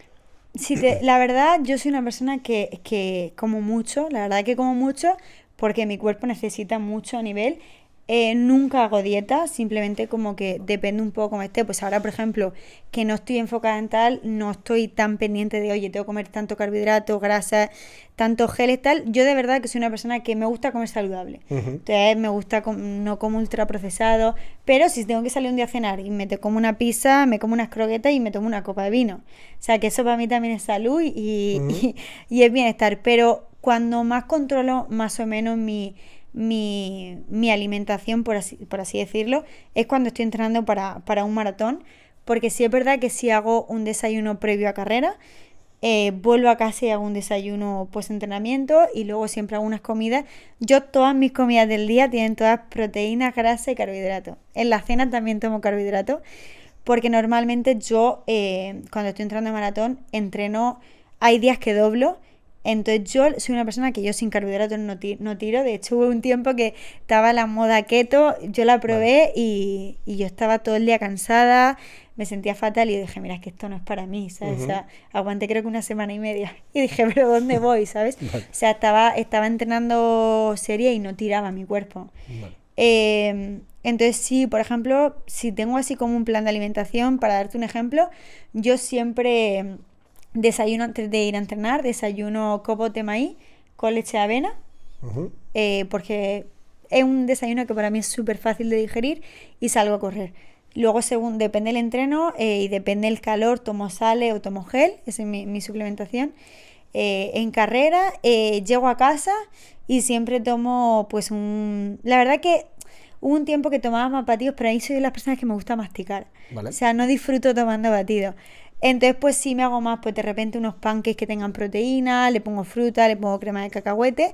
Sí, la verdad, yo soy una persona que como mucho, la verdad que como mucho, porque mi cuerpo necesita mucho a nivel. Nunca hago dieta, simplemente como que depende un poco cómo esté. Pues ahora, por ejemplo, que no estoy enfocada en tal, no estoy tan pendiente de, oye, tengo que comer tanto carbohidrato, grasa, tantos geles, tal. Yo de verdad que soy una persona que me gusta comer saludable. Entonces me gusta, no como ultraprocesado, pero si tengo que salir un día a cenar y como una pizza, me como unas croquetas y me tomo una copa de vino. O sea, que eso para mí también es salud y es bienestar. Pero cuando más controlo más o menos mi alimentación, por así decirlo, es cuando estoy entrenando para un maratón, porque sí es verdad que si hago un desayuno previo a carrera, vuelvo a casa y hago un desayuno post entrenamiento y luego siempre hago unas comidas. Yo todas mis comidas del día tienen todas proteínas, grasa y carbohidratos. En la cena también tomo carbohidratos, porque normalmente yo cuando estoy entrando en maratón entreno, hay días que doblo. Entonces yo soy una persona que yo sin carbohidratos no tiro. De hecho hubo un tiempo que estaba la moda keto, yo la probé y yo estaba todo el día cansada, me sentía fatal y dije, mira, es que esto no es para mí, ¿sabes? O sea, aguanté creo que una semana y media y dije, pero ¿dónde voy? ¿Sabes? O sea, estaba entrenando seria y no tiraba mi cuerpo. Entonces sí, por ejemplo, si tengo así como un plan de alimentación, para darte un ejemplo, yo siempre desayuno antes de ir a entrenar, desayuno copote de maíz con leche de avena, porque es un desayuno que para mí es súper fácil de digerir y salgo a correr. Luego, según depende del entreno y depende del calor, tomo sales o tomo gel, esa es mi suplementación. En carrera llego a casa y siempre tomo pues la verdad que hubo un tiempo que tomaba más batidos, pero ahí soy de las personas que me gusta masticar. ¿Vale? O sea, no disfruto tomando batidos. Entonces, pues sí me hago más, pues de repente unos pancakes que tengan proteína, le pongo fruta, le pongo crema de cacahuete.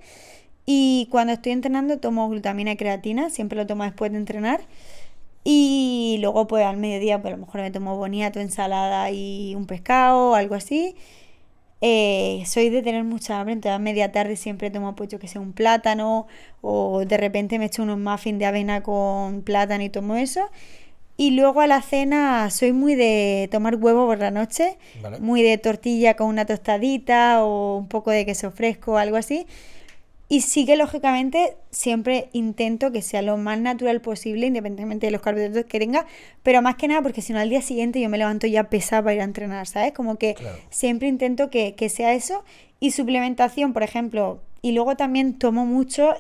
Y cuando estoy entrenando tomo glutamina y creatina, siempre lo tomo después de entrenar. Y luego pues al mediodía pues a lo mejor me tomo boniato, ensalada y un pescado o algo así. Soy de tener mucha hambre, entonces a media tarde siempre tomo pues yo que sé un plátano o de repente me echo unos muffins de avena con plátano y tomo eso. Y luego a la cena soy muy de tomar huevo por la noche, ¿vale? Muy de tortilla con una tostadita o un poco de queso fresco o algo así. Y sí que lógicamente siempre intento que sea lo más natural posible, independientemente de los carbohidratos que tenga, pero más que nada porque si no al día siguiente yo me levanto ya pesada para ir a entrenar, ¿sabes? Como que claro, siempre intento que sea eso. Y suplementación, por ejemplo, y luego también tomo mucho...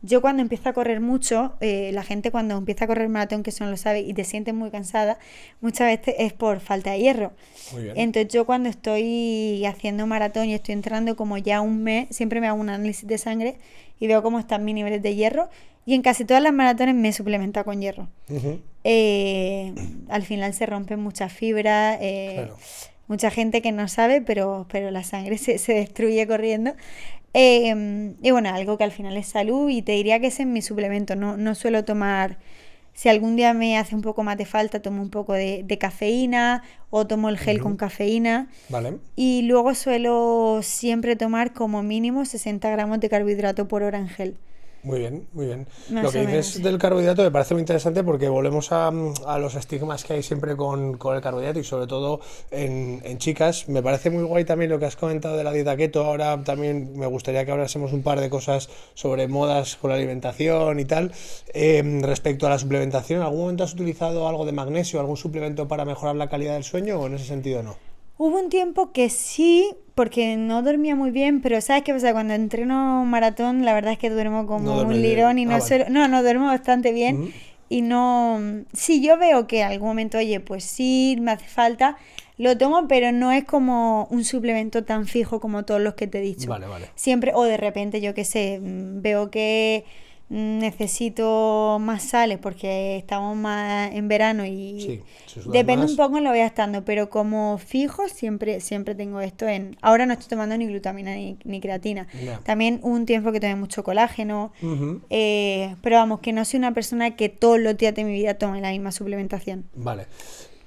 Yo cuando empiezo a correr mucho, la gente cuando empieza a correr maratón, que eso no lo sabe, y te sientes muy cansada, muchas veces es por falta de hierro. Muy bien. Entonces yo cuando estoy haciendo maratón y estoy entrenando como ya un mes, siempre me hago un análisis de sangre y veo cómo están mis niveles de hierro. Y en casi todas las maratones me suplementa con hierro. Al final se rompen muchas fibras. Claro. Mucha gente que no sabe, pero la sangre se destruye corriendo. Y bueno, algo que al final es salud y te diría que ese es mi suplemento. No suelo tomar, si algún día me hace un poco más de falta, tomo un poco de cafeína o tomo el gel con cafeína. Vale. Y luego suelo siempre tomar como mínimo 60 gramos de carbohidrato por hora en gel. Muy bien, muy bien. Lo que dices del carbohidrato me parece muy interesante porque volvemos a los estigmas que hay siempre con el carbohidrato y sobre todo en chicas. Me parece muy guay también lo que has comentado de la dieta keto. Ahora también me gustaría que hablásemos un par de cosas sobre modas con la alimentación y tal. Respecto a la suplementación, ¿en algún momento has utilizado algo de magnesio, algún suplemento para mejorar la calidad del sueño o en ese sentido no? Hubo un tiempo que sí, porque no dormía muy bien, pero ¿sabes qué pasa? Cuando entreno maratón, la verdad es que duermo No como duermes un bien. lirón y Ah, no vale. solo, no, duermo bastante bien Ujú. y no, sí, yo veo que en algún momento, oye, pues sí, me hace falta, lo tomo, pero no es como un suplemento tan fijo como todos los que te he dicho. Vale, vale. Siempre, o de repente, yo qué sé, veo que necesito más sales porque estamos más en verano y Sí, si sudas depende un más. poco en lo que voy estando, pero como fijo siempre tengo esto en... Ahora no estoy tomando ni glutamina ni creatina. Ya. También hubo un tiempo que tomé mucho colágeno, Ujú. pero vamos, que no soy una persona que todos los días de mi vida tome la misma suplementación. Vale.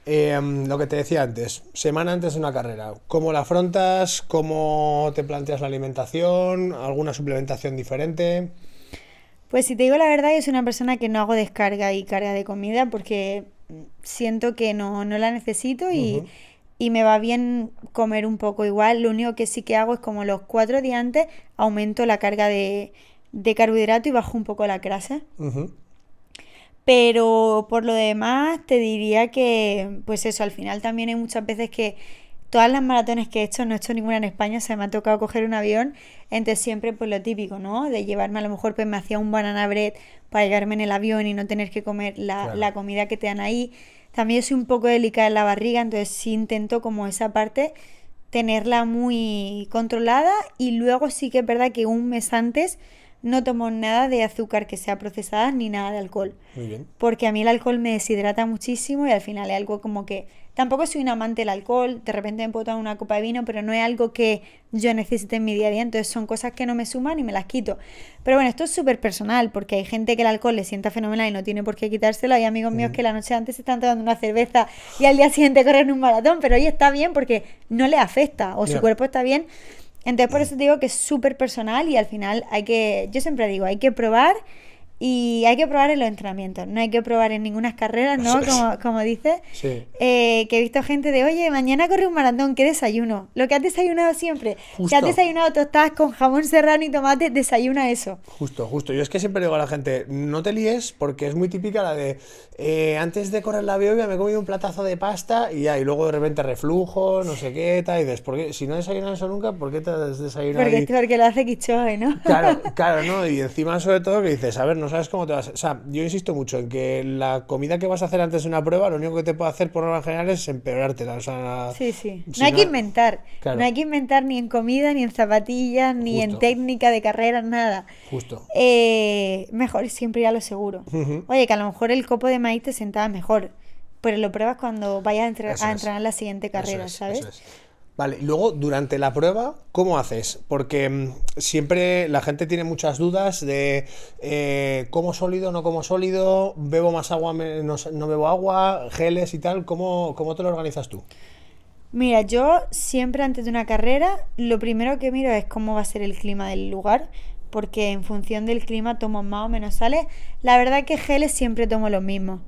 Lo que te decía antes, semana antes de una carrera, ¿cómo la afrontas? ¿Cómo te planteas la alimentación? ¿Alguna suplementación diferente? Pues si te digo la verdad, yo soy una persona que no hago descarga y carga de comida porque siento que no la necesito Ujú. y me va bien comer un poco igual. Lo único que sí que hago es como los 4 días antes aumento la carga de carbohidrato y bajo un poco la grasa. Ujú. Pero por lo demás te diría que, pues eso, al final también hay muchas veces que todas las maratones que he hecho, no he hecho ninguna en España, o sea, me ha tocado coger un avión, entonces siempre pues lo típico, ¿no? De llevarme a lo mejor, pues me hacía un banana bread para llevarme en el avión y no tener que comer la Claro. comida que te dan ahí. También yo soy un poco delicada en la barriga, entonces sí intento como esa parte tenerla muy controlada y luego sí que es verdad que un mes antes no tomo nada de azúcar que sea procesada ni nada de alcohol Muy bien. porque a mí el alcohol me deshidrata muchísimo y al final es algo como que tampoco soy un amante del alcohol, de repente me puedo tomar una copa de vino, pero no es algo que yo necesite en mi día a día, entonces son cosas que no me suman y me las quito. Pero bueno, esto es súper personal porque hay gente que el alcohol le sienta fenomenal y no tiene por qué quitárselo, hay amigos míos Ujú. que la noche antes se están tomando una cerveza y al día siguiente corren un maratón, pero hoy está bien porque no le afecta o su Ya. cuerpo está bien. Entonces por eso te digo que es súper personal y al final hay que, yo siempre digo, hay que probar y hay que probar en los entrenamientos, no hay que probar en ninguna carrera, Eso ¿no? es. Como dices, Sí. que he visto gente de, oye, mañana corre un maratón, ¿qué desayuno? Lo que has desayunado siempre. Si has Justo. desayunado tostadas con jamón serrano y tomate, desayuna eso. Justo, justo. Yo es que siempre digo a la gente, no te líes porque es muy típica la de antes de correr la biobia me he comido un platazo de pasta y ya, y luego de repente reflujo, no sé qué, tal, y dices, ¿por qué? Si no desayunas eso nunca, ¿por qué te has desayunado ahí? Porque lo hace Kichoe, ¿no? Claro, claro, ¿no? Y encima sobre todo que dices, a ver, no sabes cómo te vas a... O sea, yo insisto mucho en que la comida que vas a hacer antes de una prueba, lo único que te puede hacer por norma general es empeorártela. O sea, Sí, sí. No si hay que no... inventar. No Claro, hay que inventar ni en comida, ni en zapatillas, ni en justo, técnica de carrera, nada. justo. Mejor siempre ir a lo seguro. Ujú. Oye, que a lo mejor el copo de maíz te sentaba mejor, pero lo pruebas cuando vayas Eso a es. entrenar la siguiente Eso carrera, es, eso ¿sabes? es. Vale, y luego durante la prueba, ¿cómo haces? Porque siempre la gente tiene muchas dudas de como sólido, no como sólido, bebo más agua, no bebo agua, geles y tal. ¿Cómo te lo organizas tú? Mira, yo siempre antes de una carrera, lo primero que miro es cómo va a ser el clima del lugar, porque en función del clima tomo más o menos sales. La verdad que geles siempre tomo los mismos.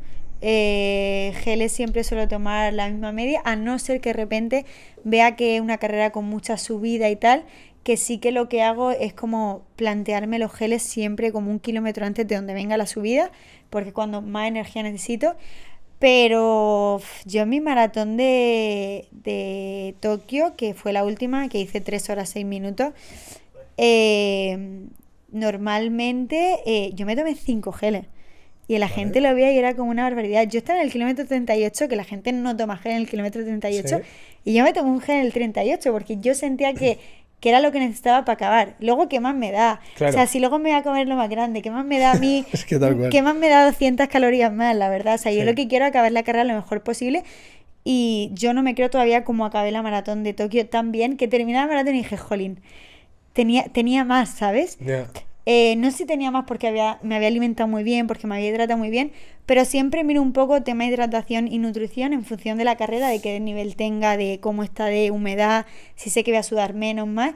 Geles siempre suelo tomar la misma media, a no ser que de repente vea que es una carrera con mucha subida y tal, que sí que lo que hago es como plantearme los geles siempre como 1 kilómetro antes de donde venga la subida, porque cuando más energía necesito. Pero yo en mi maratón de Tokio, que fue la última, que hice 3 horas 6 minutos, eh, normalmente yo me tomé 5 geles. Y la Vale. gente lo veía y era como una barbaridad. Yo estaba en el kilómetro 38, que la gente no toma gel en el kilómetro 38, Sí, y yo me tomé un gel en el 38 porque yo sentía que era lo que necesitaba para acabar. Luego, ¿qué más me da? O claro. sea, si luego me voy a comer lo más grande, ¿qué más me da a mí? Es que tal cual. ¿Qué más me da 200 calorías más, la verdad? O sea, yo lo Sí. que quiero es acabar la carrera lo mejor posible y yo no me creo todavía como acabé la maratón de Tokio tan bien que terminé la maratón y dije, jolín, tenía más, ¿sabes? Ya. No sé si tenía más porque me había alimentado muy bien, porque me había hidratado muy bien, pero siempre miro un poco tema de hidratación y nutrición en función de la carrera, de qué nivel tenga, de cómo está de humedad, si sé que voy a sudar menos, más.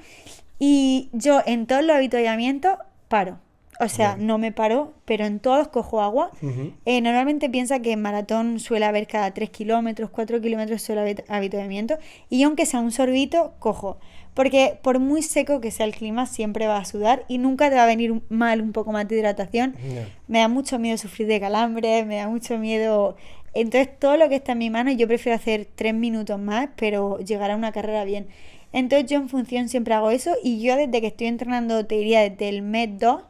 Y yo en todos los avituallamientos paro. O sea, Bien. no me paro, pero en todos cojo agua. Ujú. Normalmente piensa que en maratón suele haber cada 3 kilómetros, 4 kilómetros suele haber avituallamiento. Y yo, aunque sea un sorbito, cojo. Porque por muy seco que sea el clima, siempre vas a sudar y nunca te va a venir mal un poco más de hidratación. Ya. Me da mucho miedo sufrir de calambres, me da mucho miedo Entonces todo lo que está en mi mano yo prefiero hacer 3 minutos más, pero llegar a una carrera bien. Entonces yo en función siempre hago eso y yo desde que estoy entrenando, te diría desde el mes 2,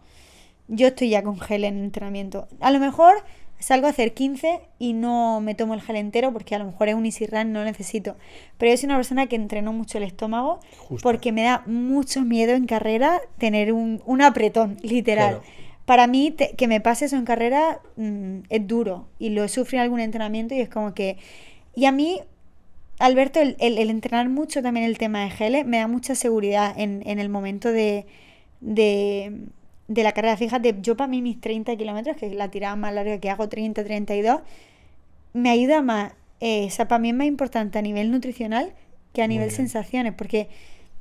yo estoy ya con gel en entrenamiento. A lo mejor salgo a hacer 15 y no me tomo el gel entero porque a lo mejor es un easy run, no lo necesito. Pero yo soy una persona que entreno mucho el estómago. Justo. Porque me da mucho miedo en carrera tener un apretón, literal. Claro. Para mí, que me pase eso en carrera es duro y lo he sufrido en algún entrenamiento y es como que... Y a mí, Alberto, el entrenar mucho también el tema de geles me da mucha seguridad en el momento de la carrera. Fíjate, yo para mí mis 30 kilómetros, que es la tirada más larga que hago, 30-32, me ayuda más, o sea, para mí es más importante a nivel nutricional que a nivel sensaciones, porque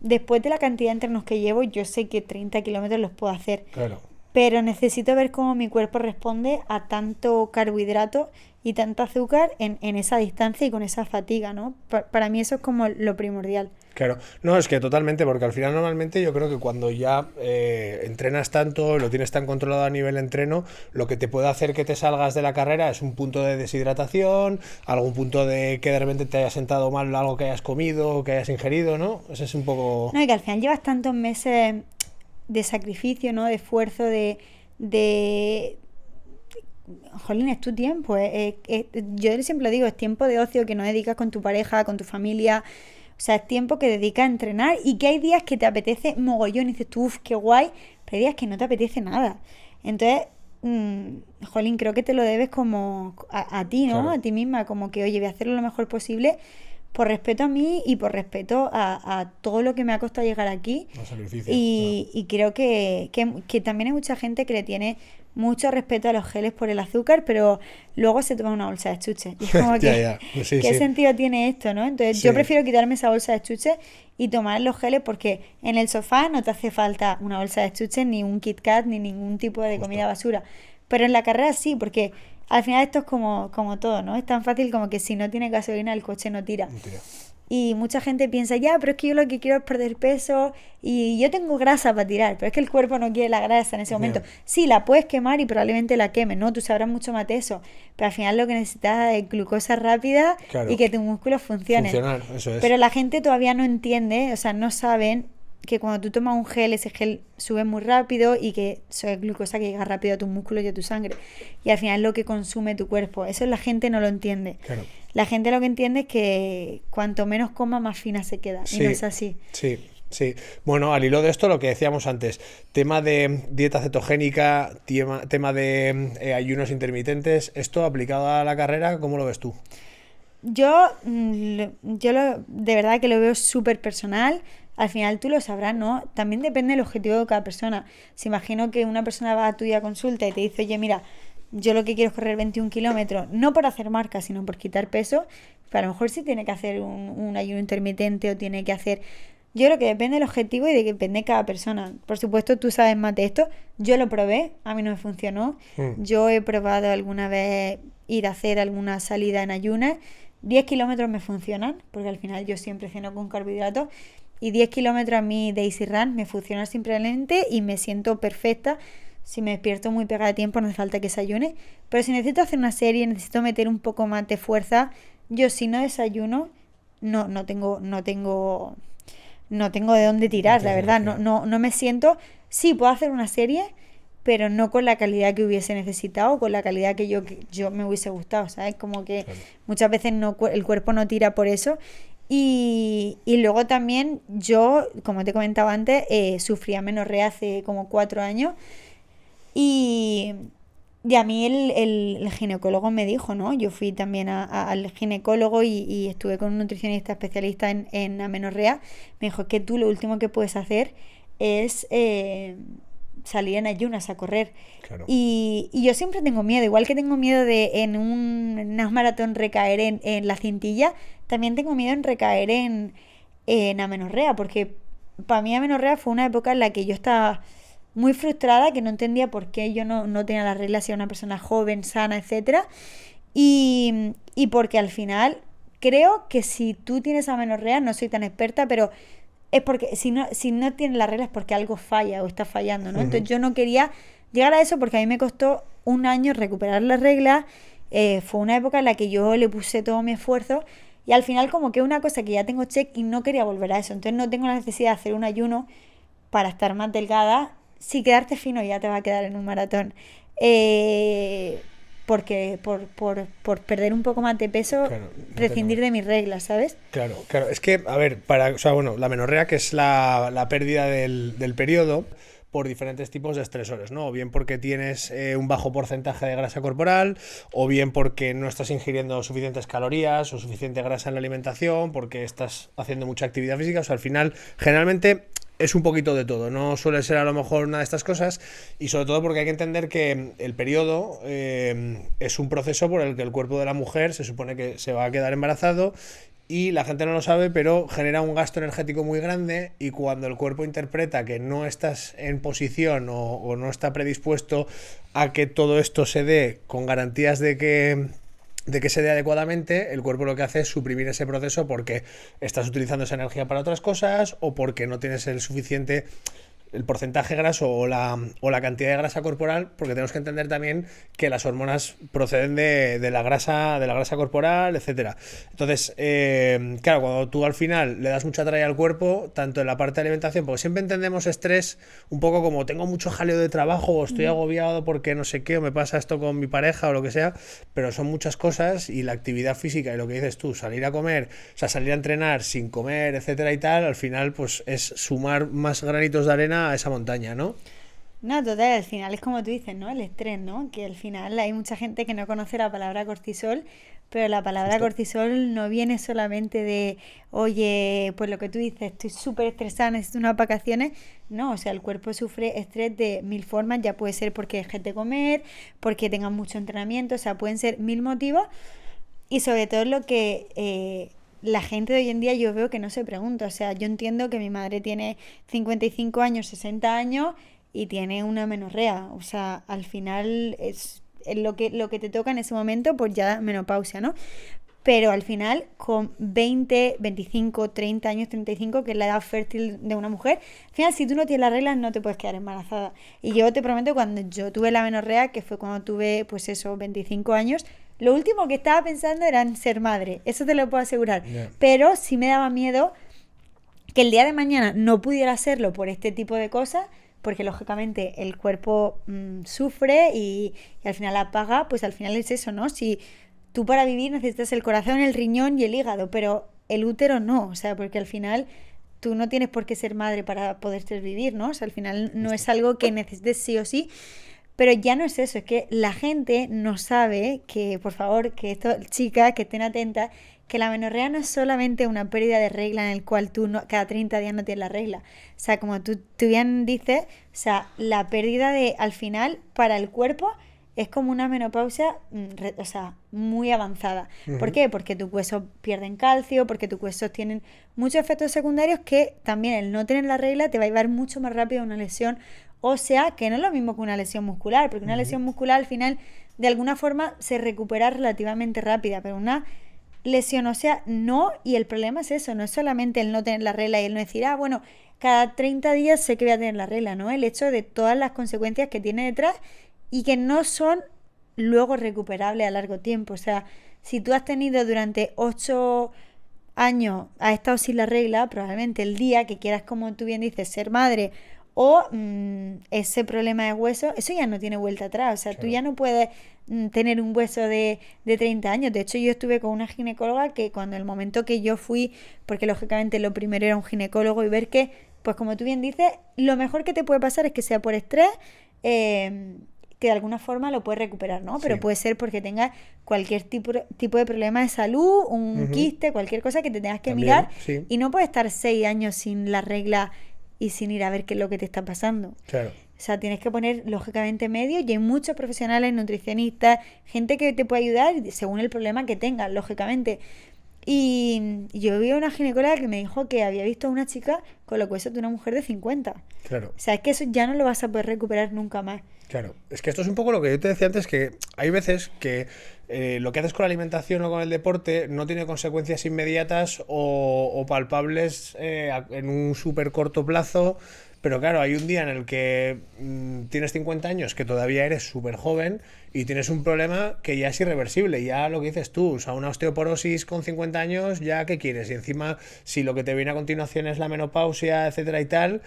después de la cantidad de entrenos que llevo, yo sé que 30 kilómetros los puedo hacer. Claro. Pero necesito ver cómo mi cuerpo responde a tanto carbohidrato y tanto azúcar en esa distancia y con esa fatiga, ¿no? Para mí eso es como lo primordial. Claro, no, es que totalmente, porque al final normalmente yo creo que cuando ya entrenas tanto, lo tienes tan controlado a nivel entreno, lo que te puede hacer que te salgas de la carrera es un punto de deshidratación, algún punto de que de repente te haya sentado mal algo que hayas comido, que hayas ingerido, ¿no? Ese es un poco... No, y que al final llevas tantos meses de sacrificio, ¿no? De esfuerzo, jolín, es tu tiempo. Yo siempre lo digo, es tiempo de ocio que no dedicas con tu pareja, con tu familia. O sea, es tiempo que dedicas a entrenar y que hay días que te apetece mogollón y dices tú, uff, qué guay, pero hay días que no te apetece nada. Entonces, jolín, creo que te lo debes como a ti, ¿no? Claro. A ti misma, como que, oye, voy a hacerlo lo mejor posible por respeto a mí y por respeto a todo lo que me ha costado llegar aquí. Y creo que también hay mucha gente que le tiene mucho respeto a los geles por el azúcar, pero luego se toma una bolsa de chuches. Y es como que, sí, ¿qué sentido tiene esto, no? Entonces yo prefiero quitarme esa bolsa de chuches y tomar los geles porque en el sofá no te hace falta una bolsa de chuches, ni un Kit Kat, ni ningún tipo de comida basura. Pero en la carrera sí, porque al final esto es como todo, ¿no? Es tan fácil como que si no tiene gasolina el coche no tira. Y mucha gente piensa, ya, pero es que yo lo que quiero es perder peso y yo tengo grasa para tirar, pero es que el cuerpo no quiere la grasa en ese momento. Sí, la puedes quemar y probablemente la quemes, ¿no? Tú sabrás mucho más de eso, pero al final lo que necesitas es glucosa rápida y que tus músculos funcionen. Funcionar, eso es. Pero la gente todavía no entiende, o sea, no saben que cuando tú tomas un gel, ese gel sube muy rápido y que eso es glucosa que llega rápido a tus músculos y a tu sangre. Y al final es lo que consume tu cuerpo. Eso la gente no lo entiende. Claro. La gente lo que entiende es que cuanto menos coma, más fina se queda. Sí, y no es así. Sí. Sí, bueno, al hilo de esto, lo que decíamos antes, tema de dieta cetogénica, tema de ayunos intermitentes, ¿esto aplicado a la carrera, cómo lo ves tú? Yo de verdad que lo veo súper personal. Al final tú lo sabrás, ¿no? También depende del objetivo de cada persona. Si imagino que una persona va a tu consulta y te dice, oye, mira, yo lo que quiero es correr 21 kilómetros, no por hacer marca, sino por quitar peso, pero a lo mejor sí tiene que hacer un ayuno intermitente o tiene que hacer... Yo creo que depende del objetivo y de que depende de cada persona. Por supuesto, tú sabes más de esto. Yo lo probé, a mí no me funcionó. Yo he probado alguna vez ir a hacer alguna salida en ayunas. 10 kilómetros me funcionan, porque al final yo siempre ceno con carbohidratos. Y 10 kilómetros a mí de Easy Run me funciona simplemente y me siento perfecta. Si me despierto muy pegada de tiempo no hace falta que desayune. Pero si necesito hacer una serie, necesito meter un poco más de fuerza, yo si no desayuno no tengo de dónde tirar, la verdad. No me siento... Sí, puedo hacer una serie, pero no con la calidad que hubiese necesitado, con la calidad que yo me hubiese gustado, ¿sabes? Como que muchas veces el cuerpo no tira por eso. Y luego también yo, como te comentaba antes, sufrí amenorrea hace como 4 años y a mí el ginecólogo me dijo, ¿no? Yo fui también al ginecólogo y estuve con un nutricionista especialista en amenorrea. Me dijo que tú lo último que puedes hacer es salir en ayunas a correr. Claro. Y yo siempre tengo miedo, igual que tengo miedo de en una maratón recaer en la cintilla, también tengo miedo en recaer en amenorrea, porque para mí amenorrea fue una época en la que yo estaba muy frustrada, que no entendía por qué yo no tenía las reglas, si era una persona joven, sana, etcétera, y porque al final creo que si tú tienes amenorrea, no soy tan experta, pero es porque si no tienes las reglas es porque algo falla o está fallando, ¿no? Entonces yo no quería llegar a eso porque a mí me costó 1 año recuperar las reglas, fue una época en la que yo le puse todo mi esfuerzo y al final como que es una cosa que ya tengo check y no quería volver a eso. Entonces no tengo la necesidad de hacer un ayuno para estar más delgada. Si quedarte fino ya te va a quedar en un maratón. Porque por perder un poco más de peso, Claro, prescindir de mis reglas, ¿sabes? Claro, claro. Es que, a ver, o sea, bueno, la menorrea, que es la pérdida del periodo por diferentes tipos de estresores, ¿no? O bien porque tienes un bajo porcentaje de grasa corporal, o bien porque no estás ingiriendo suficientes calorías o suficiente grasa en la alimentación, porque estás haciendo mucha actividad física. O sea, al final, generalmente es un poquito de todo, no suele ser a lo mejor una de estas cosas, y sobre todo porque hay que entender que el periodo es un proceso por el que el cuerpo de la mujer se supone que se va a quedar embarazado, y la gente no lo sabe, pero genera un gasto energético muy grande, y cuando el cuerpo interpreta que no estás en posición o no está predispuesto a que todo esto se dé con garantías de que se dé adecuadamente, el cuerpo lo que hace es suprimir ese proceso porque estás utilizando esa energía para otras cosas, o porque no tienes el porcentaje graso o la cantidad de grasa corporal, porque tenemos que entender también que las hormonas proceden de la grasa corporal, etcétera. Entonces, claro, cuando tú al final le das mucha tralla al cuerpo, tanto en la parte de alimentación, porque siempre entendemos estrés un poco como tengo mucho jaleo de trabajo, o estoy agobiado porque no sé qué, o me pasa esto con mi pareja o lo que sea, pero son muchas cosas, y la actividad física y lo que dices tú, salir a comer, o sea, salir a entrenar sin comer, etcétera y tal, al final pues es sumar más granitos de arena a esa montaña, ¿no? No, total, al final es como tú dices, ¿no? El estrés, ¿no? Que al final hay mucha gente que no conoce la palabra cortisol, pero la palabra Justo. cortisol no viene solamente de, oye, pues lo que tú dices, estoy súper estresada, necesito unas vacaciones. No, o sea, el cuerpo sufre estrés de mil formas, ya puede ser porque dejes de comer, porque tengas mucho entrenamiento, o sea, pueden ser mil motivos, y sobre todo lo que la gente de hoy en día yo veo que no se pregunta. O sea, yo entiendo que mi madre tiene 55 años, 60 años y tiene una menorrea. O sea, al final es lo que te toca en ese momento, pues ya menopausia, ¿no? Pero al final, con 20, 25, 30 años, 35, que es la edad fértil de una mujer, al final, si tú no tienes las reglas, no te puedes quedar embarazada. Y yo te prometo, cuando yo tuve la menorrea, que fue cuando tuve, pues eso, 25 años, lo último que estaba pensando era en ser madre. Eso te lo puedo asegurar. Yeah. Pero sí me daba miedo que el día de mañana no pudiera hacerlo por este tipo de cosas, porque lógicamente el cuerpo sufre y al final apaga. Pues al final es eso, ¿no? Si tú para vivir necesitas el corazón, el riñón y el hígado, pero el útero no, o sea, porque al final tú no tienes por qué ser madre para poder vivir, ¿no? O sea, al final no es algo que necesites sí o sí, pero ya no es eso, es que la gente no sabe que, por favor, que esto, chicas, que estén atentas, que la menorrea no es solamente una pérdida de regla en el cual tú cada 30 días no tienes la regla. O sea, como tú bien dices, o sea, la pérdida de, al final, para el cuerpo, es como una menopausia, o sea, muy avanzada. ¿Por qué? Porque tus huesos pierden calcio, porque tus huesos tienen muchos efectos secundarios que también el no tener la regla te va a llevar mucho más rápido a una lesión ósea, que no es lo mismo que una lesión muscular, porque una lesión muscular al final, de alguna forma, se recupera relativamente rápida, pero una lesión ósea no, y el problema es eso, no es solamente el no tener la regla y el no decir, bueno, cada 30 días sé que voy a tener la regla, ¿no? El hecho de todas las consecuencias que tiene detrás y que no son luego recuperables a largo tiempo. O sea, si tú has tenido durante 8 años, has estado sin la regla, probablemente el día que quieras, como tú bien dices, ser madre o ese problema de hueso, eso ya no tiene vuelta atrás. O sea, claro, tú ya no puedes tener un hueso de 30 años. De hecho, yo estuve con una ginecóloga que cuando el momento que yo fui, porque lógicamente lo primero era un ginecólogo, y ver que, pues como tú bien dices, lo mejor que te puede pasar es que sea por estrés, que de alguna forma lo puedes recuperar, ¿no? Pero sí, puede ser porque tengas cualquier tipo de problema de salud, un quiste, cualquier cosa que te tengas que también mirar, sí, y no puedes estar 6 años sin la regla y sin ir a ver qué es lo que te está pasando. Claro. O sea, tienes que poner, lógicamente, medio, y hay muchos profesionales, nutricionistas, gente que te puede ayudar según el problema que tengas, lógicamente. Y yo vi a una ginecóloga que me dijo que había visto a una chica con los huesos de una mujer de 50. Claro. O sea, es que eso ya no lo vas a poder recuperar nunca más. Claro, es que esto es un poco lo que yo te decía antes, que hay veces que lo que haces con la alimentación o con el deporte no tiene consecuencias inmediatas o palpables en un súper corto plazo, pero claro, hay un día en el que tienes 50 años, que todavía eres súper joven y tienes un problema que ya es irreversible, ya lo que dices tú, o sea, una osteoporosis con 50 años, ya ¿qué quieres? Y encima, si lo que te viene a continuación es la menopausia, etcétera y tal,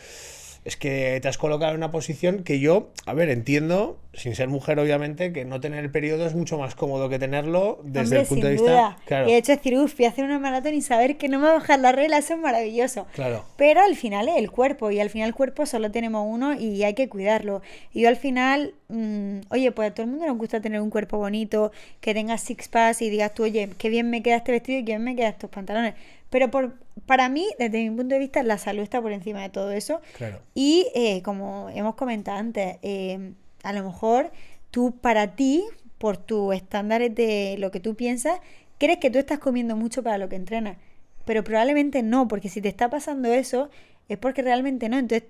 es que te has colocado en una posición que yo, a ver, entiendo, sin ser mujer obviamente, que no tener el periodo es mucho más cómodo que tenerlo desde Hombre, el punto sin de vista... duda. Claro, Y de hecho decir, uff, voy a hacer una maratón y saber que no me va a bajar la regla, eso es maravilloso. claro, Pero al final es el cuerpo, y al final el cuerpo solo tenemos uno y hay que cuidarlo. Y yo al final, oye, pues a todo el mundo nos gusta tener un cuerpo bonito, que tengas six packs y digas tú, oye, qué bien me queda este vestido y qué bien me quedan estos pantalones. Pero para mí, desde mi punto de vista, la salud está por encima de todo eso. claro. Y como hemos comentado antes, a lo mejor tú para ti, por tus estándares de lo que tú piensas, crees que tú estás comiendo mucho para lo que entrenas. Pero probablemente no, porque si te está pasando eso, es porque realmente no. Entonces,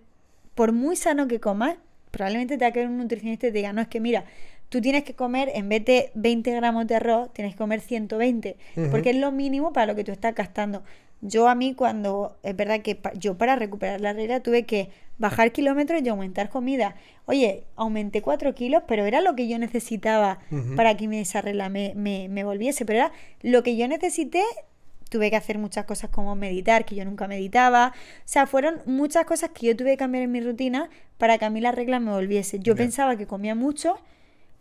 por muy sano que comas, probablemente te va a quedar un nutricionista y te diga, no, es que mira, tú tienes que comer, en vez de 20 gramos de arroz, tienes que comer 120, porque es lo mínimo para lo que tú estás gastando. Yo a mí cuando, es verdad que yo para recuperar la regla tuve que bajar kilómetros y aumentar comida. Oye, aumenté 4 kilos, pero era lo que yo necesitaba para que esa regla me volviese, pero era lo que yo necesité. Tuve que hacer muchas cosas como meditar, que yo nunca meditaba. O sea, fueron muchas cosas que yo tuve que cambiar en mi rutina para que a mí la regla me volviese. Yo Bien. pensaba que comía mucho,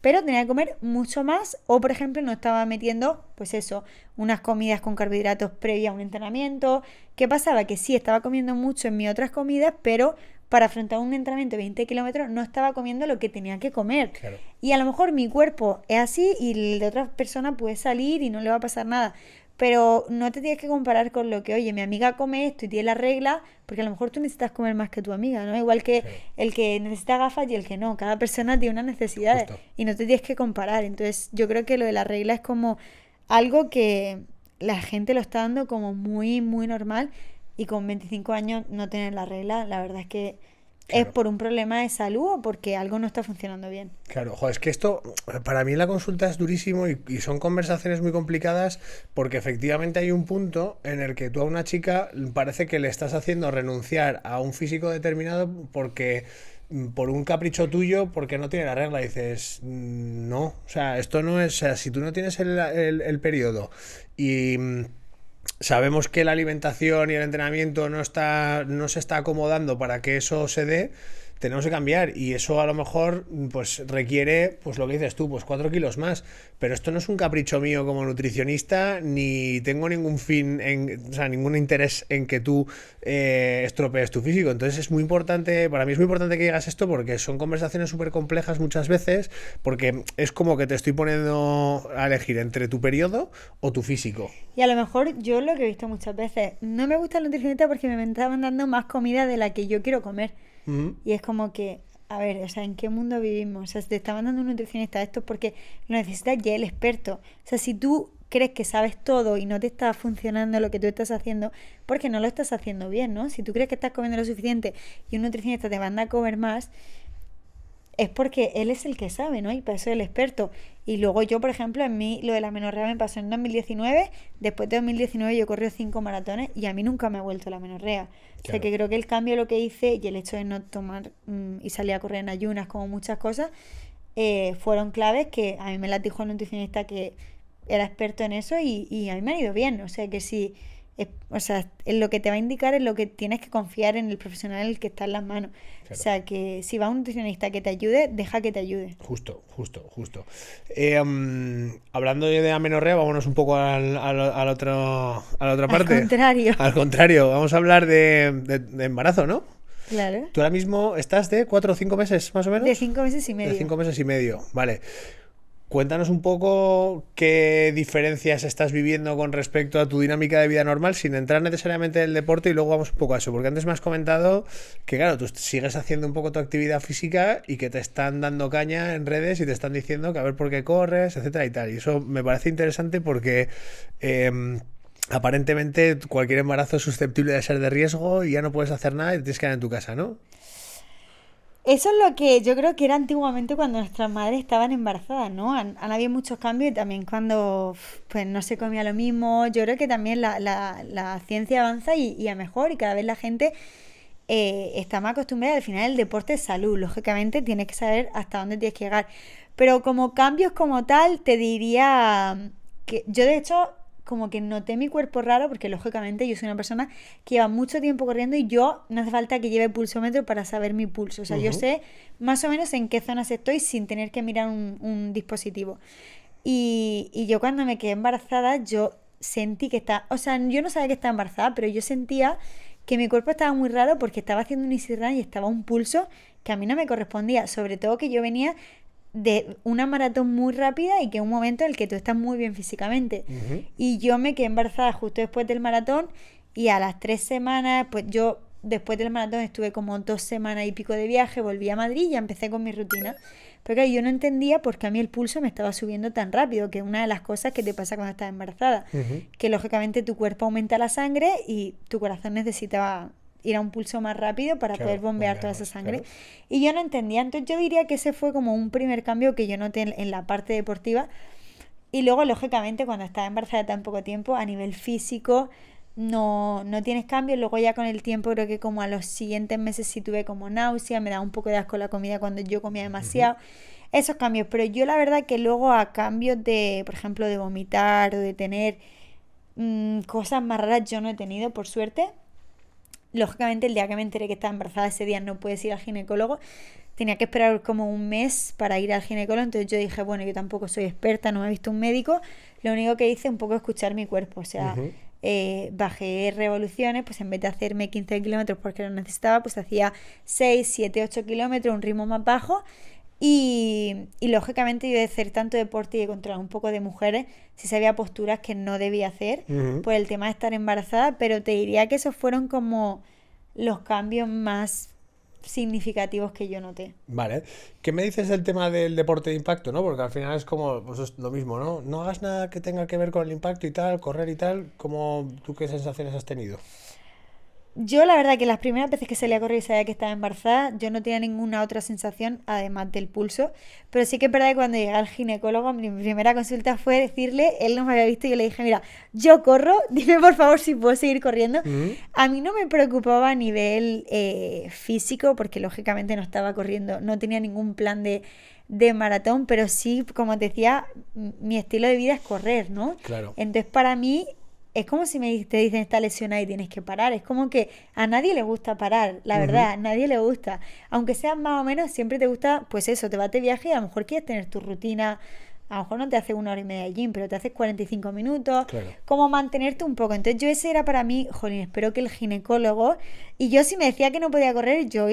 pero tenía que comer mucho más, o por ejemplo no estaba metiendo, pues eso, unas comidas con carbohidratos previa a un entrenamiento. ¿Qué pasaba? Que sí, estaba comiendo mucho en mis otras comidas, pero para afrontar un entrenamiento de 20 kilómetros no estaba comiendo lo que tenía que comer. Claro. Y a lo mejor mi cuerpo es así y el de otra persona puede salir y no le va a pasar nada. Pero no te tienes que comparar con lo que, oye, mi amiga come esto y tiene la regla, porque a lo mejor tú necesitas comer más que tu amiga, ¿no? Igual que Claro. el que necesita gafas y el que no. Cada persona tiene unas necesidades Justo. y no te tienes que comparar. Entonces, yo creo que lo de la regla es como algo que la gente lo está dando como muy, muy normal, y con 25 años no tener la regla, la verdad es que es Claro. por un problema de salud o porque algo no está funcionando bien. Claro, joder, es que esto para mí en la consulta es durísimo y son conversaciones muy complicadas porque efectivamente hay un punto en el que tú a una chica parece que le estás haciendo renunciar a un físico determinado porque por un capricho tuyo, porque no tiene la regla. Y dices, no, o sea, esto no es, o sea, si tú no tienes el periodo y sabemos que la alimentación y el entrenamiento no se está acomodando para que eso se dé, tenemos que cambiar, y eso a lo mejor pues requiere, pues lo que dices tú, pues 4 kilos más, pero esto no es un capricho mío como nutricionista, ni tengo ningún fin, o sea, ningún interés en que tú estropees tu físico. Entonces es muy importante, para mí es muy importante que digas esto, porque son conversaciones súper complejas muchas veces, porque es como que te estoy poniendo a elegir entre tu periodo o tu físico. Y a lo mejor yo lo que he visto muchas veces, no me gusta el nutricionista porque me estaban dando más comida de la que yo quiero comer. Y es como que, a ver, o sea, ¿en qué mundo vivimos? O sea, si te está mandando un nutricionista esto es porque lo necesitas ya el experto. O sea, si tú crees que sabes todo y no te está funcionando lo que tú estás haciendo, porque no lo estás haciendo bien, ¿no? Si tú crees que estás comiendo lo suficiente y un nutricionista te manda a comer más, es porque él es el que sabe, ¿no? Y para eso es el experto. Y luego yo, por ejemplo, en mí lo de la menorrea me pasó en 2019. Después de 2019 yo corrí 5 maratones y a mí nunca me ha vuelto la menorrea. O sea, Claro. que creo que el cambio lo que hice y el hecho de no tomar y salir a correr en ayunas, como muchas cosas, fueron claves que a mí me las dijo el nutricionista que era experto en eso, y a mí me ha ido bien. O sea, que sí, o sea, en lo que te va a indicar es lo que tienes que confiar en el profesional en el que está en las manos. Claro. O sea, que si va un nutricionista que te ayude, deja que te ayude. Justo, justo, justo. Hablando de amenorrea, vámonos un poco al otro, a la otra Al parte. contrario. Al contrario, vamos a hablar de embarazo, ¿no? Claro. Tú ahora mismo estás de 4 o 5 meses, más o menos. De 5 meses y De medio. 5 meses y medio, vale. Cuéntanos un poco qué diferencias estás viviendo con respecto a tu dinámica de vida normal, sin entrar necesariamente en el deporte, y luego vamos un poco a eso, porque antes me has comentado que, claro, tú sigues haciendo un poco tu actividad física y que te están dando caña en redes y te están diciendo que a ver por qué corres, etcétera y tal. Y eso me parece interesante porque aparentemente cualquier embarazo es susceptible de ser de riesgo y ya no puedes hacer nada y te tienes que quedar en tu casa, ¿no? Eso es lo que yo creo que era antiguamente cuando nuestras madres estaban embarazadas, ¿no? Han habido muchos cambios, y también cuando pues no se comía lo mismo. Yo creo que también la ciencia avanza y a mejor, y cada vez la gente está más acostumbrada. Al final el deporte es salud, lógicamente tienes que saber hasta dónde tienes que llegar. Pero como cambios como tal, te diría que yo de hecho como que noté mi cuerpo raro, porque lógicamente yo soy una persona que lleva mucho tiempo corriendo y yo no hace falta que lleve pulsómetro para saber mi pulso. O sea, yo sé más o menos en qué zonas estoy sin tener que mirar un dispositivo. Y yo cuando me quedé embarazada, yo sentí que estaba, o sea, yo no sabía que estaba embarazada, pero yo sentía que mi cuerpo estaba muy raro porque estaba haciendo un easy run y estaba un pulso que a mí no me correspondía, sobre todo que yo venía de una maratón muy rápida y que es un momento en el que tú estás muy bien físicamente. Y yo me quedé embarazada justo después del maratón y a las 3 semanas, pues yo después del maratón estuve como 2 semanas y pico de viaje, volví a Madrid y ya empecé con mi rutina. Pero claro, yo no entendía por qué a mí el pulso me estaba subiendo tan rápido, que es una de las cosas que te pasa cuando estás embarazada. Que lógicamente tu cuerpo aumenta la sangre y tu corazón necesitaba ir a un pulso más rápido para poder bombear toda esa sangre. Claro. Y yo no entendía. Entonces yo diría que ese fue como un primer cambio que yo noté en la parte deportiva. Y luego, lógicamente, cuando estás embarazada tan poco tiempo, a nivel físico no tienes cambios. Luego ya con el tiempo creo que como a los siguientes meses sí tuve como náusea, me daba un poco de asco la comida cuando yo comía demasiado. Esos cambios. Pero yo la verdad que luego a cambios de, por ejemplo, de vomitar o de tener cosas más raras yo no he tenido, por suerte. Lógicamente el día que me enteré que estaba embarazada, ese día no puedes ir al ginecólogo, tenía que esperar como un mes para ir al ginecólogo. Entonces yo dije, bueno, yo tampoco soy experta, no me he visto un médico, lo único que hice un poco es escuchar mi cuerpo, o sea, bajé revoluciones, pues en vez de hacerme 15 kilómetros porque lo necesitaba, pues hacía 6, 7, 8 kilómetros, un ritmo más bajo. Y lógicamente yo de hacer tanto deporte y de controlar un poco de mujeres, sí sabía posturas que no debía hacer por el tema de estar embarazada, pero te diría que esos fueron como los cambios más significativos que yo noté. Vale. ¿Qué me dices del tema del deporte de impacto, no? Porque al final es como, pues es lo mismo, ¿no? No hagas nada que tenga que ver con el impacto y tal, correr y tal. ¿Tú qué sensaciones has tenido? Yo la verdad que las primeras veces que salí a correr y sabía que estaba embarazada, yo no tenía ninguna otra sensación además del pulso, pero sí que es verdad que cuando llegué al ginecólogo, mi primera consulta fue decirle, él no me había visto y yo le dije, mira, yo corro, dime por favor si puedo seguir corriendo. A mí no me preocupaba a nivel físico, porque lógicamente no estaba corriendo, no tenía ningún plan de maratón, pero sí, como te decía, mi estilo de vida es correr, ¿no? Claro. Entonces para mí es como si te dicen está lesionada y tienes que parar. Es como que a nadie le gusta parar, la verdad, a nadie le gusta. Aunque seas más o menos, siempre te gusta, pues eso, te vas de viaje y a lo mejor quieres tener tu rutina. A lo mejor no te hace 1 hora y media de gym, pero te haces 45 minutos. Claro. Como mantenerte un poco. Entonces yo ese era para mí, jolín, espero que el ginecólogo... Y yo si me decía que no podía correr, yo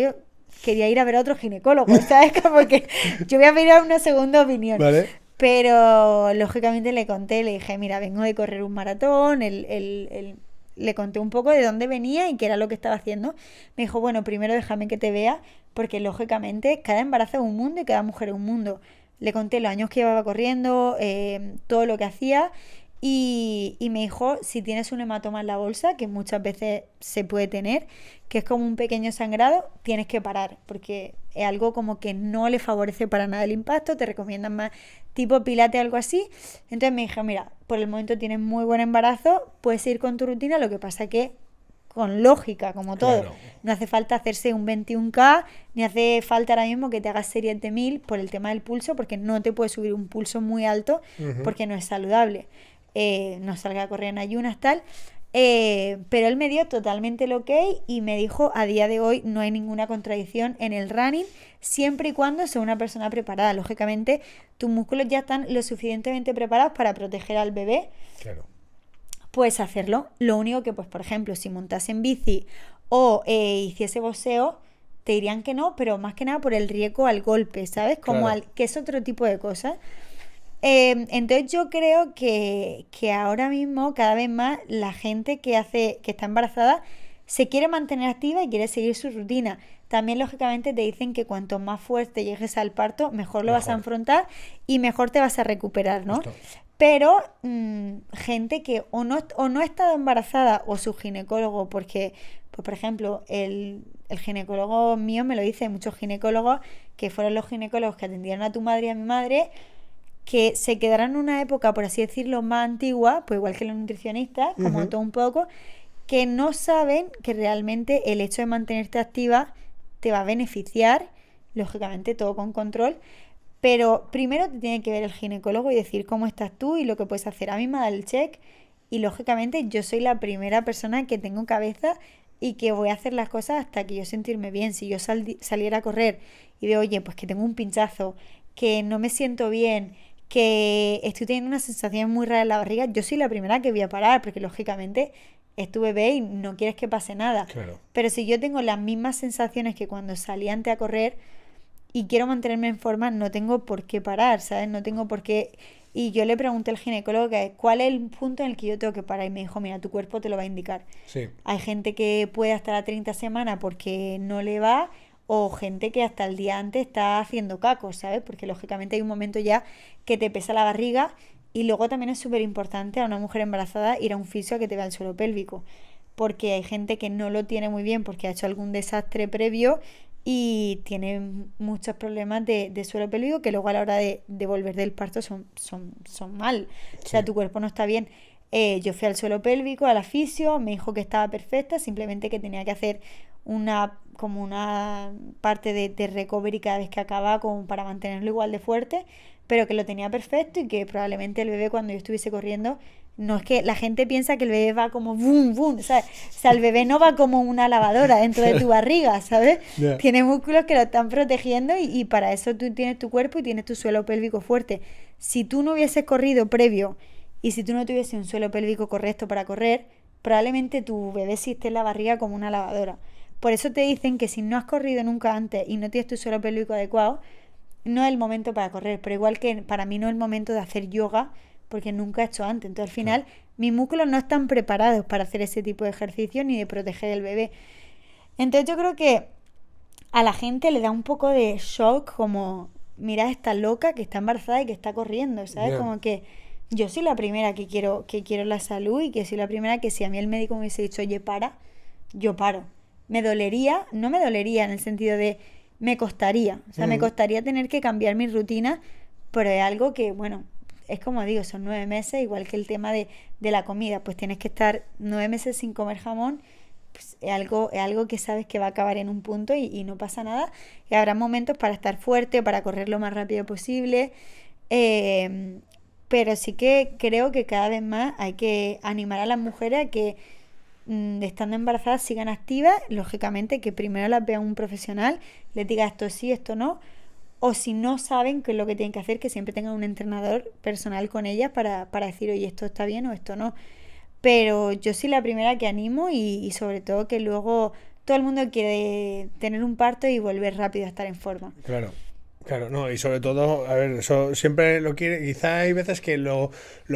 quería ir a ver a otro ginecólogo, ¿sabes? Como que yo voy a pedir una segunda opinión. Vale. Pero lógicamente le conté, le dije, mira, vengo de correr un maratón, le conté un poco de dónde venía y qué era lo que estaba haciendo. Me dijo, bueno, primero déjame que te vea, porque lógicamente cada embarazo es un mundo y cada mujer es un mundo. Le conté los años que llevaba corriendo, todo lo que hacía y me dijo, si tienes un hematoma en la bolsa, que muchas veces se puede tener, que es como un pequeño sangrado, tienes que parar, porque es algo como que no le favorece para nada el impacto, te recomiendan más tipo pilate, algo así. Entonces me dijo, mira, por el momento tienes muy buen embarazo, puedes ir con tu rutina, lo que pasa que con lógica, como todo. Claro. No hace falta hacerse un 21K, ni hace falta ahora mismo que te hagas series de 1000 por el tema del pulso, porque no te puedes subir un pulso muy alto, porque no es saludable. No salga a correr en ayunas, tal. Pero él me dio totalmente el ok y me dijo, a día de hoy no hay ninguna contradicción en el running, siempre y cuando sea una persona preparada. Lógicamente, tus músculos ya están lo suficientemente preparados para proteger al bebé. Claro. Puedes hacerlo. Lo único que, pues, por ejemplo, si montase en bici o hiciese boxeo, te dirían que no, pero más que nada por el riesgo al golpe, ¿sabes? Como claro. Que es otro tipo de cosas. Entonces yo creo que ahora mismo cada vez más la gente que está embarazada se quiere mantener activa y quiere seguir su rutina. También lógicamente te dicen que cuanto más fuerte llegues al parto, mejor lo vas a afrontar y mejor te vas a recuperar, ¿no? Justo. Pero gente que o no ha estado embarazada o su ginecólogo, porque, pues, por ejemplo, el ginecólogo mío me lo dice, muchos ginecólogos que fueron los ginecólogos que atendieron a tu madre y a mi madre, que se quedarán en una época, por así decirlo, más antigua, pues igual que los nutricionistas, como todo un poco, que no saben que realmente el hecho de mantenerte activa te va a beneficiar, lógicamente todo con control, pero primero te tiene que ver el ginecólogo y decir cómo estás tú y lo que puedes hacer. A mí me da el check y lógicamente yo soy la primera persona que tengo cabeza y que voy a hacer las cosas hasta que yo sentirme bien. Si yo saliera a correr y veo, oye, pues que tengo un pinchazo, que no me siento bien, que estoy teniendo una sensación muy rara en la barriga, yo soy la primera que voy a parar, porque lógicamente es tu bebé y no quieres que pase nada. Claro. Pero si yo tengo las mismas sensaciones que cuando salí antes a correr y quiero mantenerme en forma, no tengo por qué parar, ¿sabes? No tengo por qué... Y yo le pregunté al ginecólogo que cuál es el punto en el que yo tengo que parar y me dijo, mira, tu cuerpo te lo va a indicar. Sí. Hay gente que puede hasta la 30 semanas porque no le va, o gente que hasta el día antes está haciendo cacos, ¿sabes? Porque lógicamente hay un momento ya que te pesa la barriga. Y luego también es súper importante a una mujer embarazada ir a un fisio a que te vea el suelo pélvico, porque hay gente que no lo tiene muy bien porque ha hecho algún desastre previo y tiene muchos problemas de suelo pélvico que luego a la hora de volver del parto son mal. O sea, Sí. tu cuerpo no está bien. Yo fui al suelo pélvico, a la fisio, me dijo que estaba perfecta, simplemente que tenía que hacer como una parte de recovery cada vez que acababa como para mantenerlo igual de fuerte, pero que lo tenía perfecto y que probablemente el bebé cuando yo estuviese corriendo, no es que la gente piensa que el bebé va como boom, boom, ¿sabes? O sea, el bebé no va como una lavadora dentro de tu barriga, ¿sabes? Ya. Tiene músculos que lo están protegiendo y para eso tú tienes tu cuerpo y tienes tu suelo pélvico fuerte. Si tú no hubieses corrido previo y si tú no tuvieses un suelo pélvico correcto para correr, probablemente tu bebé sí esté en la barriga como una lavadora. Por eso te dicen que si no has corrido nunca antes y no tienes tu suelo pélvico adecuado, no es el momento para correr, pero igual que para mí no es el momento de hacer yoga porque nunca he hecho antes. Entonces al final mis músculos no están preparados para hacer ese tipo de ejercicio ni de proteger el bebé. Entonces yo creo que a la gente le da un poco de shock como, mira esta loca que está embarazada y que está corriendo, ¿sabes? Ya. Como que yo soy la primera que quiero la salud y que soy la primera que si a mí el médico me hubiese dicho, oye, para, yo paro. Me dolería, no me dolería en el sentido de me costaría, o sea, me costaría tener que cambiar mi rutina, pero es algo que, bueno, es como digo, son 9 meses, igual que el tema de la comida, pues tienes que estar 9 meses sin comer jamón, pues es algo que sabes que va a acabar en un punto y no pasa nada, y habrá momentos para estar fuerte, para correr lo más rápido posible, pero sí que creo que cada vez más hay que animar a las mujeres a que estando embarazadas sigan activas, lógicamente que primero las vea un profesional, les diga esto sí, esto no, o si no saben qué es lo que tienen que hacer, que siempre tengan un entrenador personal con ellas para decir, oye, esto está bien o esto no. Pero yo soy la primera que animo y sobre todo que luego todo el mundo quiere tener un parto y volver rápido a estar en forma. Claro. Claro, no, y sobre todo, a ver, eso siempre lo quiere, quizá hay veces que lo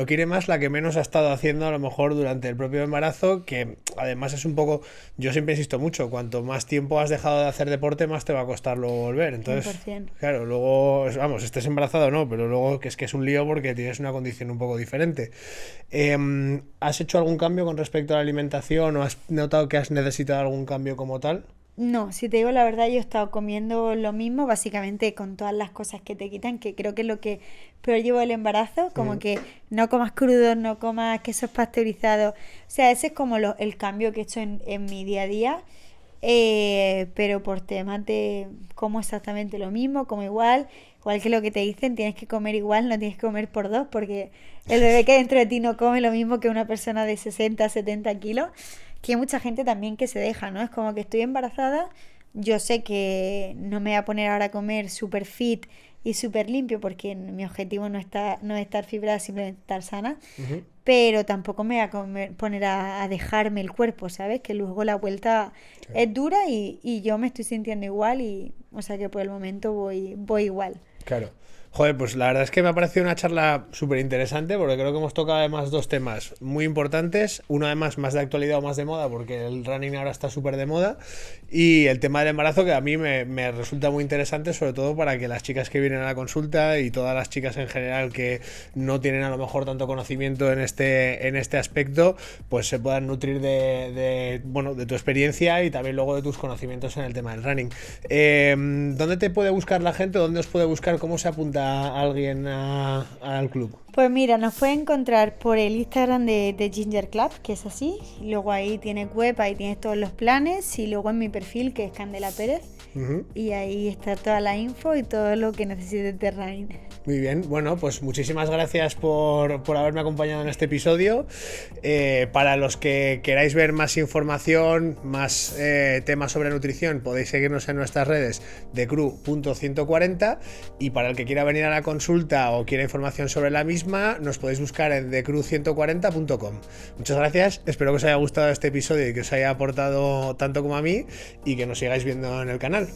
quiere más la que menos ha estado haciendo a lo mejor durante el propio embarazo, que además es un poco, yo siempre insisto mucho, cuanto más tiempo has dejado de hacer deporte, más te va a costar luego volver, entonces, 100%. claro, luego, vamos, estés embarazado o no, pero luego que es un lío porque tienes una condición un poco diferente. ¿Has hecho algún cambio con respecto a la alimentación o has notado que has necesitado algún cambio como tal? No, si te digo la verdad, yo he estado comiendo lo mismo, básicamente con todas las cosas que te quitan, que creo que es lo que peor llevo el embarazo, como que no comas crudos, no comas quesos pasteurizados. O sea, ese es como el cambio que he hecho en mi día a día, pero por temas de como exactamente lo mismo, como igual que lo que te dicen, tienes que comer igual, no tienes que comer por dos, porque el bebé que hay dentro de ti no come lo mismo que una persona de 60, 70 kilos. Que hay mucha gente también que se deja, ¿no? Es como que estoy embarazada, yo sé que no me voy a poner ahora a comer súper fit y súper limpio porque mi objetivo no es estar fibrada, simplemente estar sana, pero tampoco me voy a poner a dejarme el cuerpo, ¿sabes? Que luego la vuelta es dura y yo me estoy sintiendo igual y, o sea que por el momento voy igual. Claro. Joder, pues la verdad es que me ha parecido una charla súper interesante porque creo que hemos tocado además dos temas muy importantes. Uno además más de actualidad o más de moda porque el running ahora está súper de moda y el tema del embarazo que a mí me resulta muy interesante, sobre todo para que las chicas que vienen a la consulta y todas las chicas en general que no tienen a lo mejor tanto conocimiento en este aspecto, pues se puedan nutrir de tu experiencia y también luego de tus conocimientos en el tema del running. ¿Dónde te puede buscar la gente? ¿Dónde os puede buscar? ¿Cómo se apunta alguien al club? Pues mira, nos puedes encontrar por el Instagram de Ginger Club, que es así. Y luego ahí tienes web, ahí tienes todos los planes. Y luego en mi perfil, que es Candela Pérez. Y ahí está toda la info y todo lo que necesites de running. Muy bien, bueno, pues muchísimas gracias por haberme acompañado en este episodio. Para los que queráis ver más información, más temas sobre nutrición, podéis seguirnos en nuestras redes de decru.140, y para el que quiera venir a la consulta o quiera información sobre la misma, nos podéis buscar en decru140.com. Muchas gracias, espero que os haya gustado este episodio y que os haya aportado tanto como a mí, y que nos sigáis viendo en el canal.